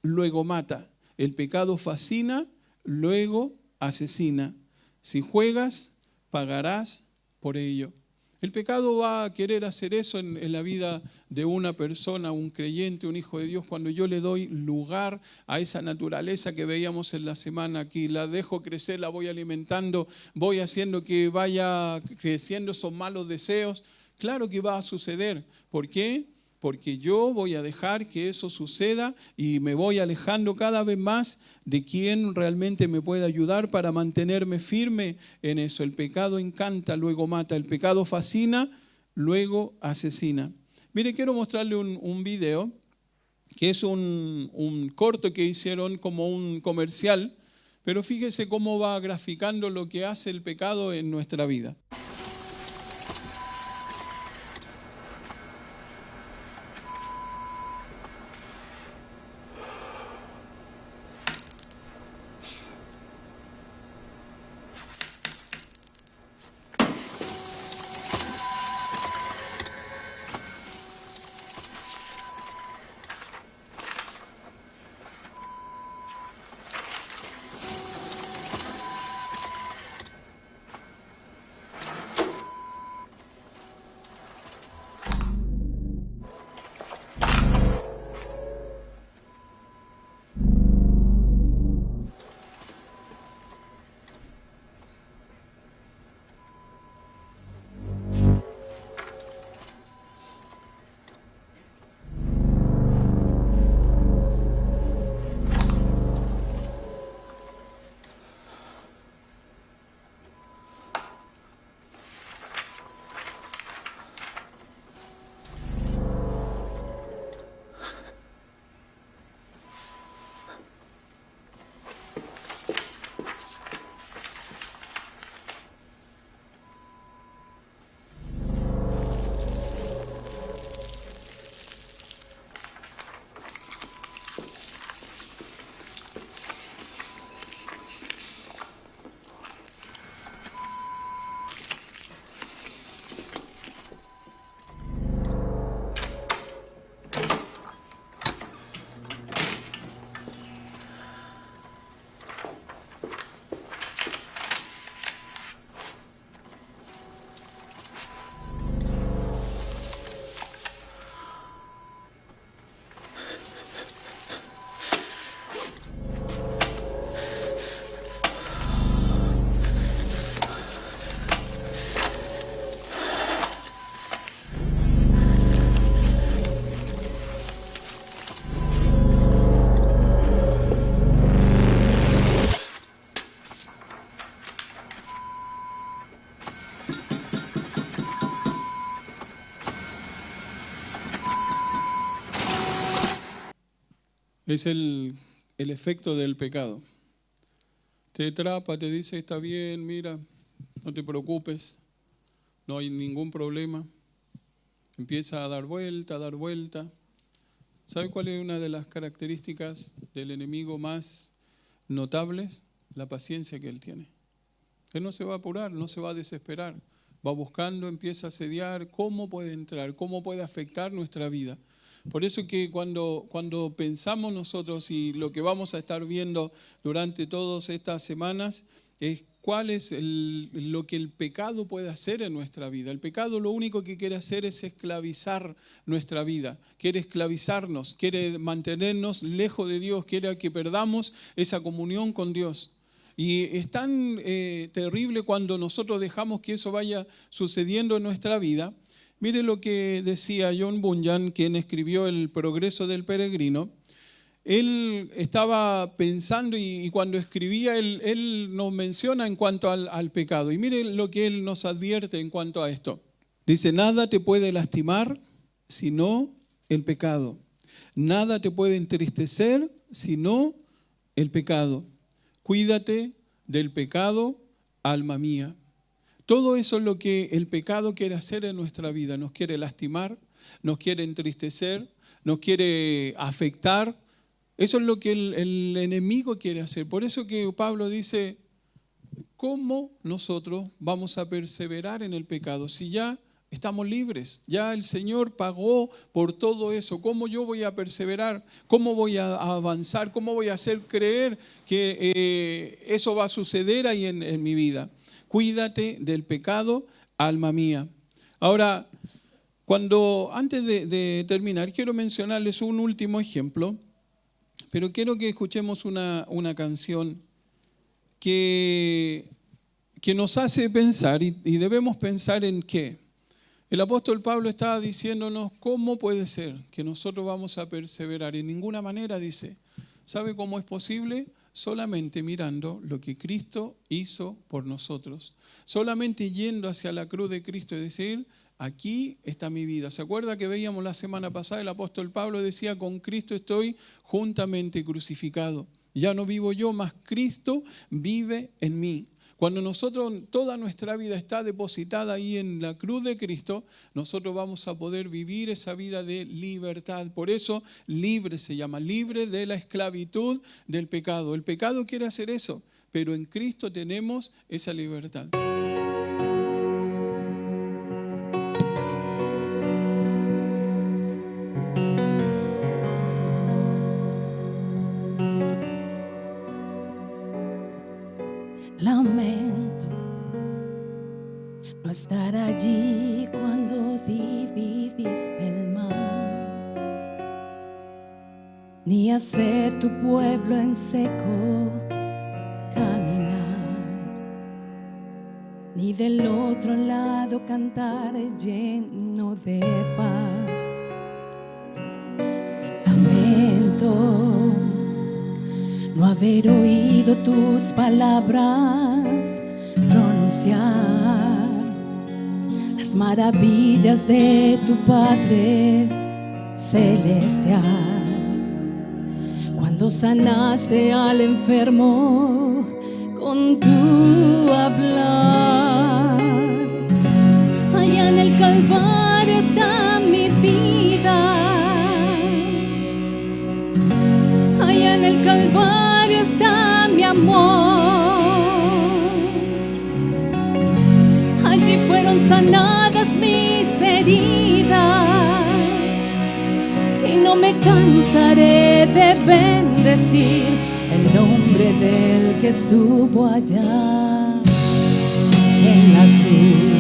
luego mata. El pecado fascina, luego asesina. Si juegas, pagarás por ello. El pecado va a querer hacer eso en la vida de una persona, un creyente, un hijo de Dios, cuando yo le doy lugar a esa naturaleza que veíamos en la semana aquí. La dejo crecer, la voy alimentando, voy haciendo que vaya creciendo esos malos deseos. Claro que va a suceder. ¿Por qué? Porque yo voy a dejar que eso suceda y me voy alejando cada vez más de quien realmente me puede ayudar para mantenerme firme en eso. El pecado encanta, luego mata. El pecado fascina, luego asesina. Mire, quiero mostrarle un video que es un corto que hicieron como un comercial, pero fíjese cómo va graficando lo que hace el pecado en nuestra vida. Es el efecto del pecado. Te atrapa, te dice, está bien, mira, no te preocupes, no hay ningún problema. Empieza a dar vuelta, ¿Sabe cuál es una de las características del enemigo más notables? La paciencia que él tiene. Él no se va a apurar, no se va a desesperar. Va buscando, empieza a asediar cómo puede entrar, cómo puede afectar nuestra vida. Por eso que cuando pensamos nosotros y lo que vamos a estar viendo durante todas estas semanas es cuál es lo que el pecado puede hacer en nuestra vida. El pecado lo único que quiere hacer es esclavizar nuestra vida, quiere esclavizarnos, quiere mantenernos lejos de Dios, quiere que perdamos esa comunión con Dios. Y es tan terrible cuando nosotros dejamos que eso vaya sucediendo en nuestra vida. Mire lo que decía John Bunyan, quien escribió El progreso del peregrino. Él estaba pensando y cuando escribía, él nos menciona en cuanto al pecado. Y mire lo que él nos advierte en cuanto a esto. Dice, nada te puede lastimar sino el pecado. Nada te puede entristecer sino el pecado. Cuídate del pecado, alma mía. Todo eso es lo que el pecado quiere hacer en nuestra vida. Nos quiere lastimar, nos quiere entristecer, nos quiere afectar. Eso es lo que el enemigo quiere hacer. Por eso que Pablo dice, ¿cómo nosotros vamos a perseverar en el pecado si ya estamos libres? Ya el Señor pagó por todo eso. ¿Cómo yo voy a perseverar? ¿Cómo voy a avanzar? ¿Cómo voy a hacer creer que eso va a suceder ahí en mi vida? Cuídate del pecado, alma mía. Ahora, antes de terminar, quiero mencionarles un último ejemplo, pero quiero que escuchemos una canción que nos hace pensar y debemos pensar en qué. El apóstol Pablo estaba diciéndonos cómo puede ser que nosotros vamos a perseverar. En ninguna manera, dice. ¿Sabe cómo es posible? Solamente mirando lo que Cristo hizo por nosotros. Solamente yendo hacia la cruz de Cristo y decir, aquí está mi vida. ¿Se acuerda que veíamos la semana pasada? El apóstol Pablo decía, con Cristo estoy juntamente crucificado. Ya no vivo yo, mas Cristo vive en mí. Cuando nosotros, toda nuestra vida está depositada ahí en la cruz de Cristo, nosotros vamos a poder vivir esa vida de libertad. Por eso, libre se llama, libre de la esclavitud del pecado. El pecado quiere hacer eso, pero en Cristo tenemos esa libertad. Lamento no estar allí cuando dividiste el mar, ni hacer tu pueblo en seco caminar, ni del otro lado cantar lleno de paz. Lamento no haber oído tus palabras pronunciar las maravillas de tu Padre Celestial. Cuando sanaste al enfermo con tu hablar, allá en el Calvario está mi vida. Allá en el Calvario está mi amor. Allí fueron sanadas mis heridas y no me cansaré de bendecir el nombre del que estuvo allá en la cruz.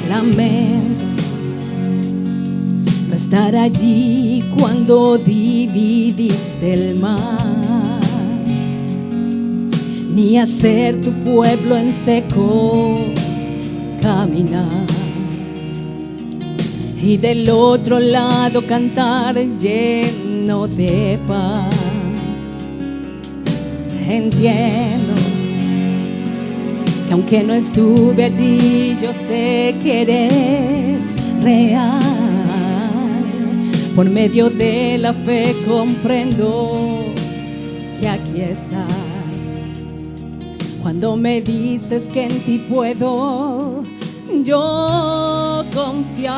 Lamento no estar allí cuando dividiste el mar, ni hacer tu pueblo en seco caminar, y del otro lado cantar lleno de paz. Entiendo que aunque no estuve allí, yo sé que eres real. Por medio de la fe comprendo que aquí estás. Cuando me dices que en ti puedo yo confiar,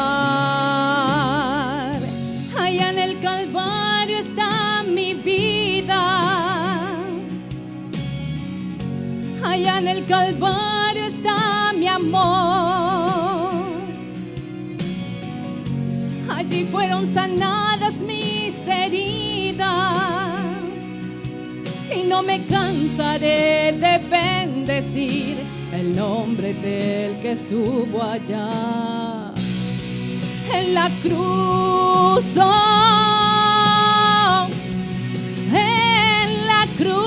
allá en el Calvario está mi vida, allá en el Calvario está mi amor, allí fueron sanadas mis heridas, y no me cansaré de bendecir el nombre del que estuvo allá en la cruz, oh, en la cruz.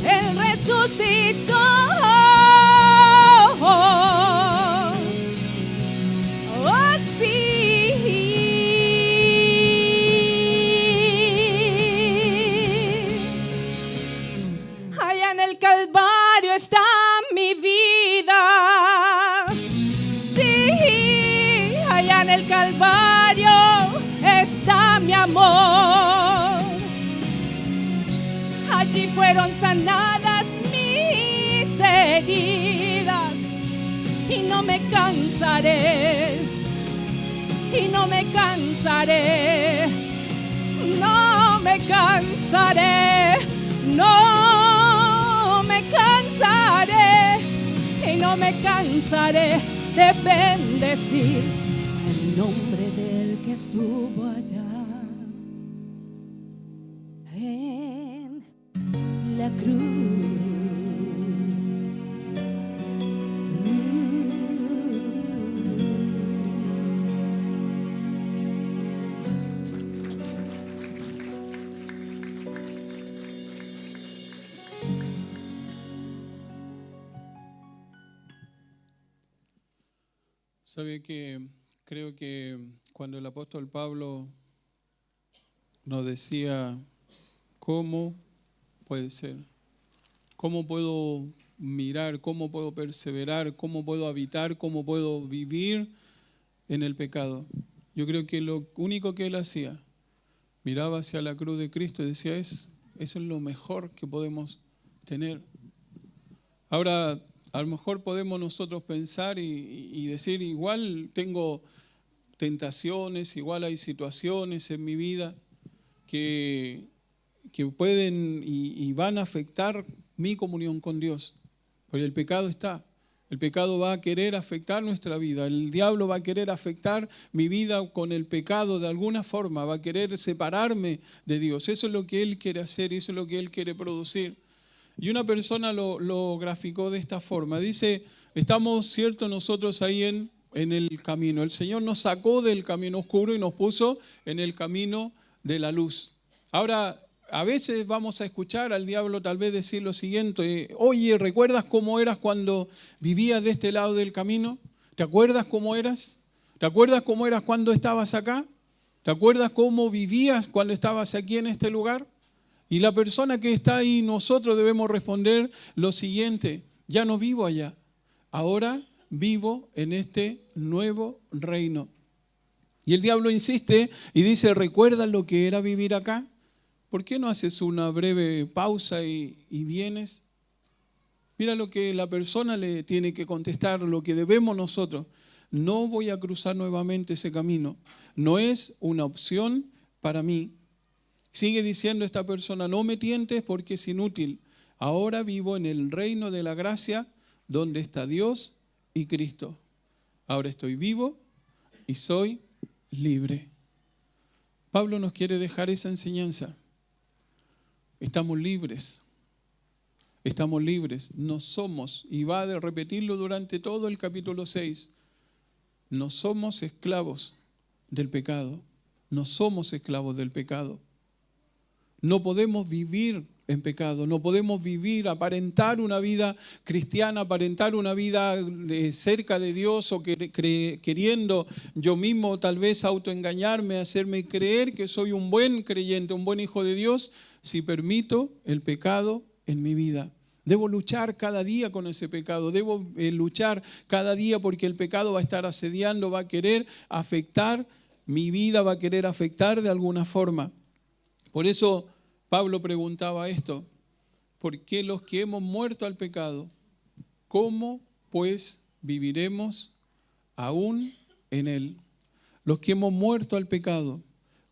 Él resucitó, oh sí. Allá en el Calvario está mi vida. Sí, allá en el Calvario está mi amor. Allí fueron sanadas mis heridas, y no me cansaré, y no me cansaré, no me cansaré, no me cansaré, y no me cansaré de bendecir el nombre del que estuvo allá en la cruz. Sabe que creo que cuando el apóstol Pablo nos decía, ¿cómo puede ser? ¿Cómo puedo mirar? ¿Cómo puedo perseverar? ¿Cómo puedo habitar? ¿Cómo puedo vivir en el pecado? Yo creo que lo único que él hacía, miraba hacia la cruz de Cristo y decía, eso es lo mejor que podemos tener. Ahora, a lo mejor podemos nosotros pensar y decir, igual tengo tentaciones, igual hay situaciones en mi vida que pueden y van a afectar mi comunión con Dios. Porque el pecado está. El pecado va a querer afectar nuestra vida. El diablo va a querer afectar mi vida con el pecado de alguna forma. Va a querer separarme de Dios. Eso es lo que él quiere hacer y eso es lo que él quiere producir. Y una persona lo graficó de esta forma. Dice, estamos, cierto, nosotros ahí en el camino. El Señor nos sacó del camino oscuro y nos puso en el camino de la luz. Ahora, a veces vamos a escuchar al diablo tal vez decir lo siguiente, oye, ¿recuerdas cómo eras cuando vivías de este lado del camino? ¿Te acuerdas cómo eras? ¿Te acuerdas cómo eras cuando estabas acá? ¿Te acuerdas cómo vivías cuando estabas aquí en este lugar? Y la persona que está ahí, nosotros debemos responder lo siguiente, ya no vivo allá, ahora vivo en este nuevo reino. Y el diablo insiste y dice, ¿recuerdas lo que era vivir acá? ¿Por qué no haces una breve pausa y vienes? Mira lo que la persona le tiene que contestar, lo que debemos nosotros. No voy a cruzar nuevamente ese camino, no es una opción para mí. Sigue diciendo esta persona, no me tientes porque es inútil. Ahora vivo en el reino de la gracia donde está Dios y Cristo. Ahora estoy vivo y soy libre. Pablo nos quiere dejar esa enseñanza. Estamos libres. Estamos libres. No somos, y va a repetirlo durante todo el capítulo 6, no somos esclavos del pecado. No somos esclavos del pecado. No podemos vivir en pecado, no podemos vivir, aparentar una vida cristiana, aparentar una vida cerca de Dios o queriendo yo mismo tal vez autoengañarme, hacerme creer que soy un buen creyente, un buen hijo de Dios, si permito el pecado en mi vida. Debo luchar cada día con ese pecado, debo luchar cada día porque el pecado va a estar asediando, va a querer afectar mi vida, va a querer afectar de alguna forma. Por eso Pablo preguntaba esto: ¿por qué los que hemos muerto al pecado, cómo pues viviremos aún en él? Los que hemos muerto al pecado,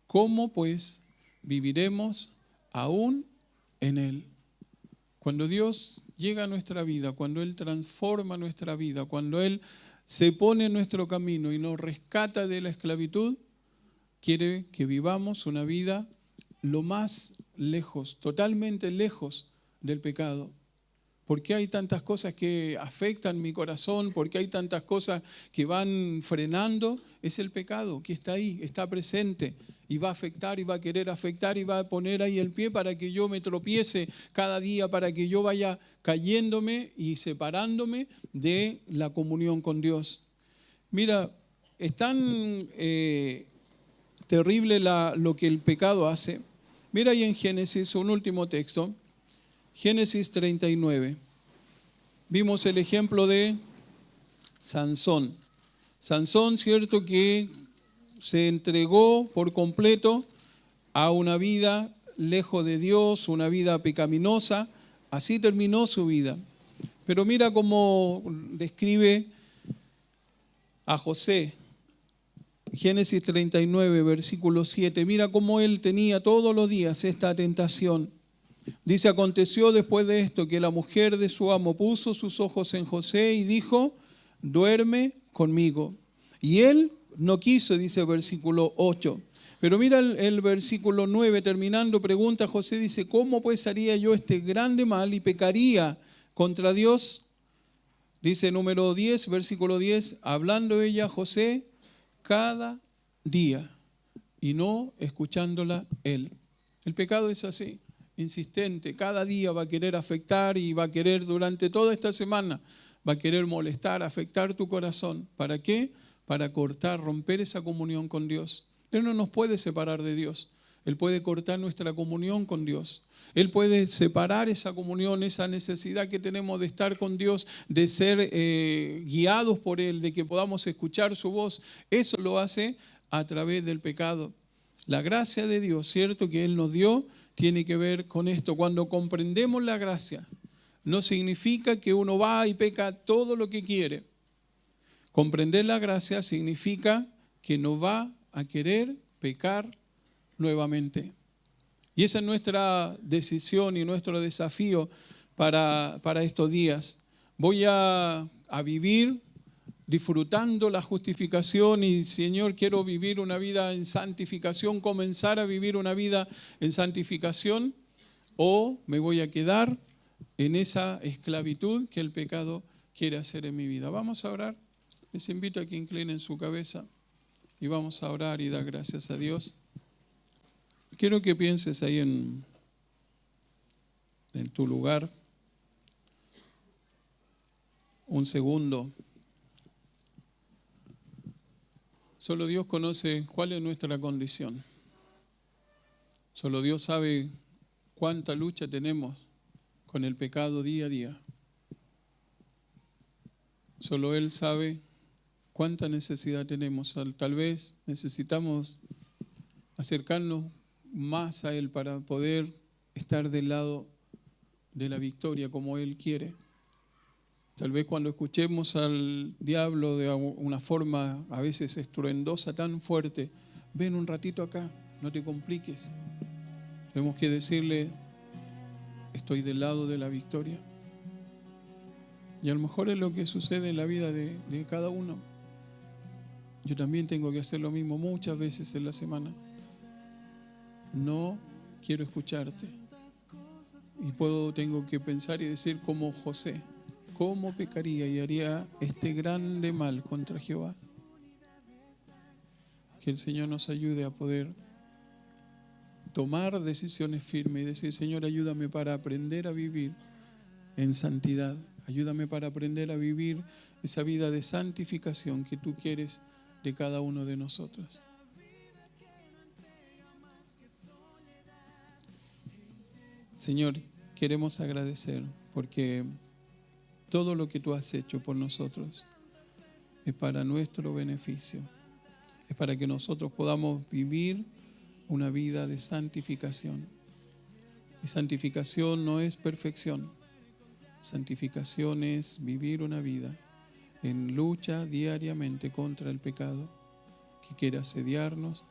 ¿cómo pues viviremos aún en él? Cuando Dios llega a nuestra vida, cuando Él transforma nuestra vida, cuando Él se pone en nuestro camino y nos rescata de la esclavitud, quiere que vivamos una vida lo más lejos, totalmente lejos del pecado. ¿Por qué hay tantas cosas que afectan mi corazón? ¿Por qué hay tantas cosas que van frenando? Es el pecado que está ahí, está presente y va a afectar y va a querer afectar y va a poner ahí el pie para que yo me tropiece cada día, para que yo vaya cayéndome y separándome de la comunión con Dios. Mira, es tan terrible lo que el pecado hace. Mira ahí en Génesis, un último texto. Génesis 39. Vimos el ejemplo de Sansón. Sansón, cierto, que se entregó por completo a una vida lejos de Dios, una vida pecaminosa. Así terminó su vida. Pero mira cómo describe a José. Génesis 39, versículo 7. Mira cómo él tenía todos los días esta tentación. Dice: aconteció después de esto que la mujer de su amo puso sus ojos en José y dijo: duerme conmigo. Y él no quiso, dice versículo 8. Pero mira el versículo 9, terminando, pregunta José, dice: ¿cómo pues haría yo este grande mal y pecaría contra Dios? Dice número 10, versículo 10, hablando ella a José cada día y no escuchándola él. El pecado es así, insistente, cada día va a querer afectar y va a querer durante toda esta semana, va a querer molestar, afectar tu corazón. ¿Para qué? Para cortar, romper esa comunión con Dios. Él no nos puede separar de Dios. Él puede cortar nuestra comunión con Dios. Él puede separar esa comunión, esa necesidad que tenemos de estar con Dios, de ser guiados por Él, de que podamos escuchar su voz. Eso lo hace a través del pecado. La gracia de Dios, ¿cierto?, que Él nos dio, tiene que ver con esto. Cuando comprendemos la gracia, no significa que uno va y peca todo lo que quiere. Comprender la gracia significa que no va a querer pecar nuevamente. Y esa es nuestra decisión y nuestro desafío para estos días. Voy a vivir disfrutando la justificación y, Señor, quiero vivir una vida en santificación, comenzar a vivir una vida en santificación, o me voy a quedar en esa esclavitud que el pecado quiere hacer en mi vida. Vamos a orar. Les invito a que inclinen su cabeza y vamos a orar y dar gracias a Dios. Quiero que pienses ahí en tu lugar un segundo. Solo Dios conoce cuál es nuestra condición. Solo Dios sabe cuánta lucha tenemos con el pecado día a día. Solo Él sabe cuánta necesidad tenemos. Tal vez necesitamos acercarnos más a Él para poder estar del lado de la victoria como Él quiere. Tal vez cuando escuchemos al diablo de una forma a veces estruendosa, tan fuerte, ven un ratito acá, no te compliques. Tenemos que decirle: estoy del lado de la victoria. Y a lo mejor es lo que sucede en la vida de cada uno. Yo también tengo que hacer lo mismo muchas veces en la semana. No quiero escucharte. Y tengo que pensar y decir como José: ¿cómo pecaría y haría este grande mal contra Jehová? Que el Señor nos ayude a poder tomar decisiones firmes y decir: Señor, ayúdame para aprender a vivir en santidad. Ayúdame para aprender a vivir esa vida de santificación que tú quieres de cada uno de nosotros. Señor, queremos agradecer porque todo lo que tú has hecho por nosotros es para nuestro beneficio. Es para que nosotros podamos vivir una vida de santificación. Y santificación no es perfección. Santificación es vivir una vida en lucha diariamente contra el pecado, que quiere asediarnos,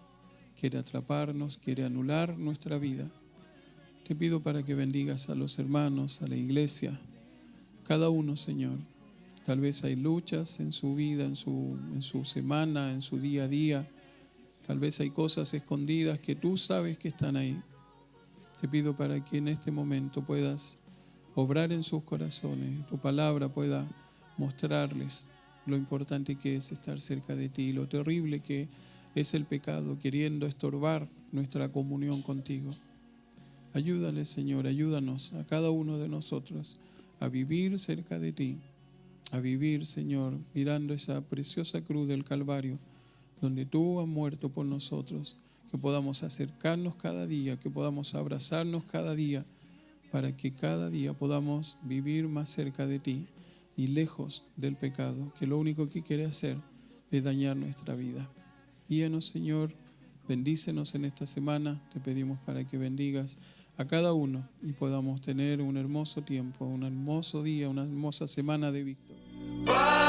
quiere atraparnos, quiere anular nuestra vida. Te pido para que bendigas a los hermanos, a la iglesia, cada uno, Señor. Tal vez hay luchas en su vida, en su semana, en su día a día. Tal vez hay cosas escondidas que tú sabes que están ahí. Te pido para que en este momento puedas obrar en sus corazones, tu palabra pueda mostrarles lo importante que es estar cerca de ti, lo terrible que es el pecado queriendo estorbar nuestra comunión contigo. Ayúdale, Señor, ayúdanos a cada uno de nosotros a vivir cerca de ti, a vivir, Señor, mirando esa preciosa cruz del Calvario, donde tú has muerto por nosotros, que podamos acercarnos cada día, que podamos abrazarnos cada día, para que cada día podamos vivir más cerca de ti y lejos del pecado, que lo único que quiere hacer es dañar nuestra vida. Guíanos, Señor, bendícenos en esta semana, te pedimos para que bendigas a cada uno y podamos tener un hermoso tiempo, un hermoso día, una hermosa semana de victoria.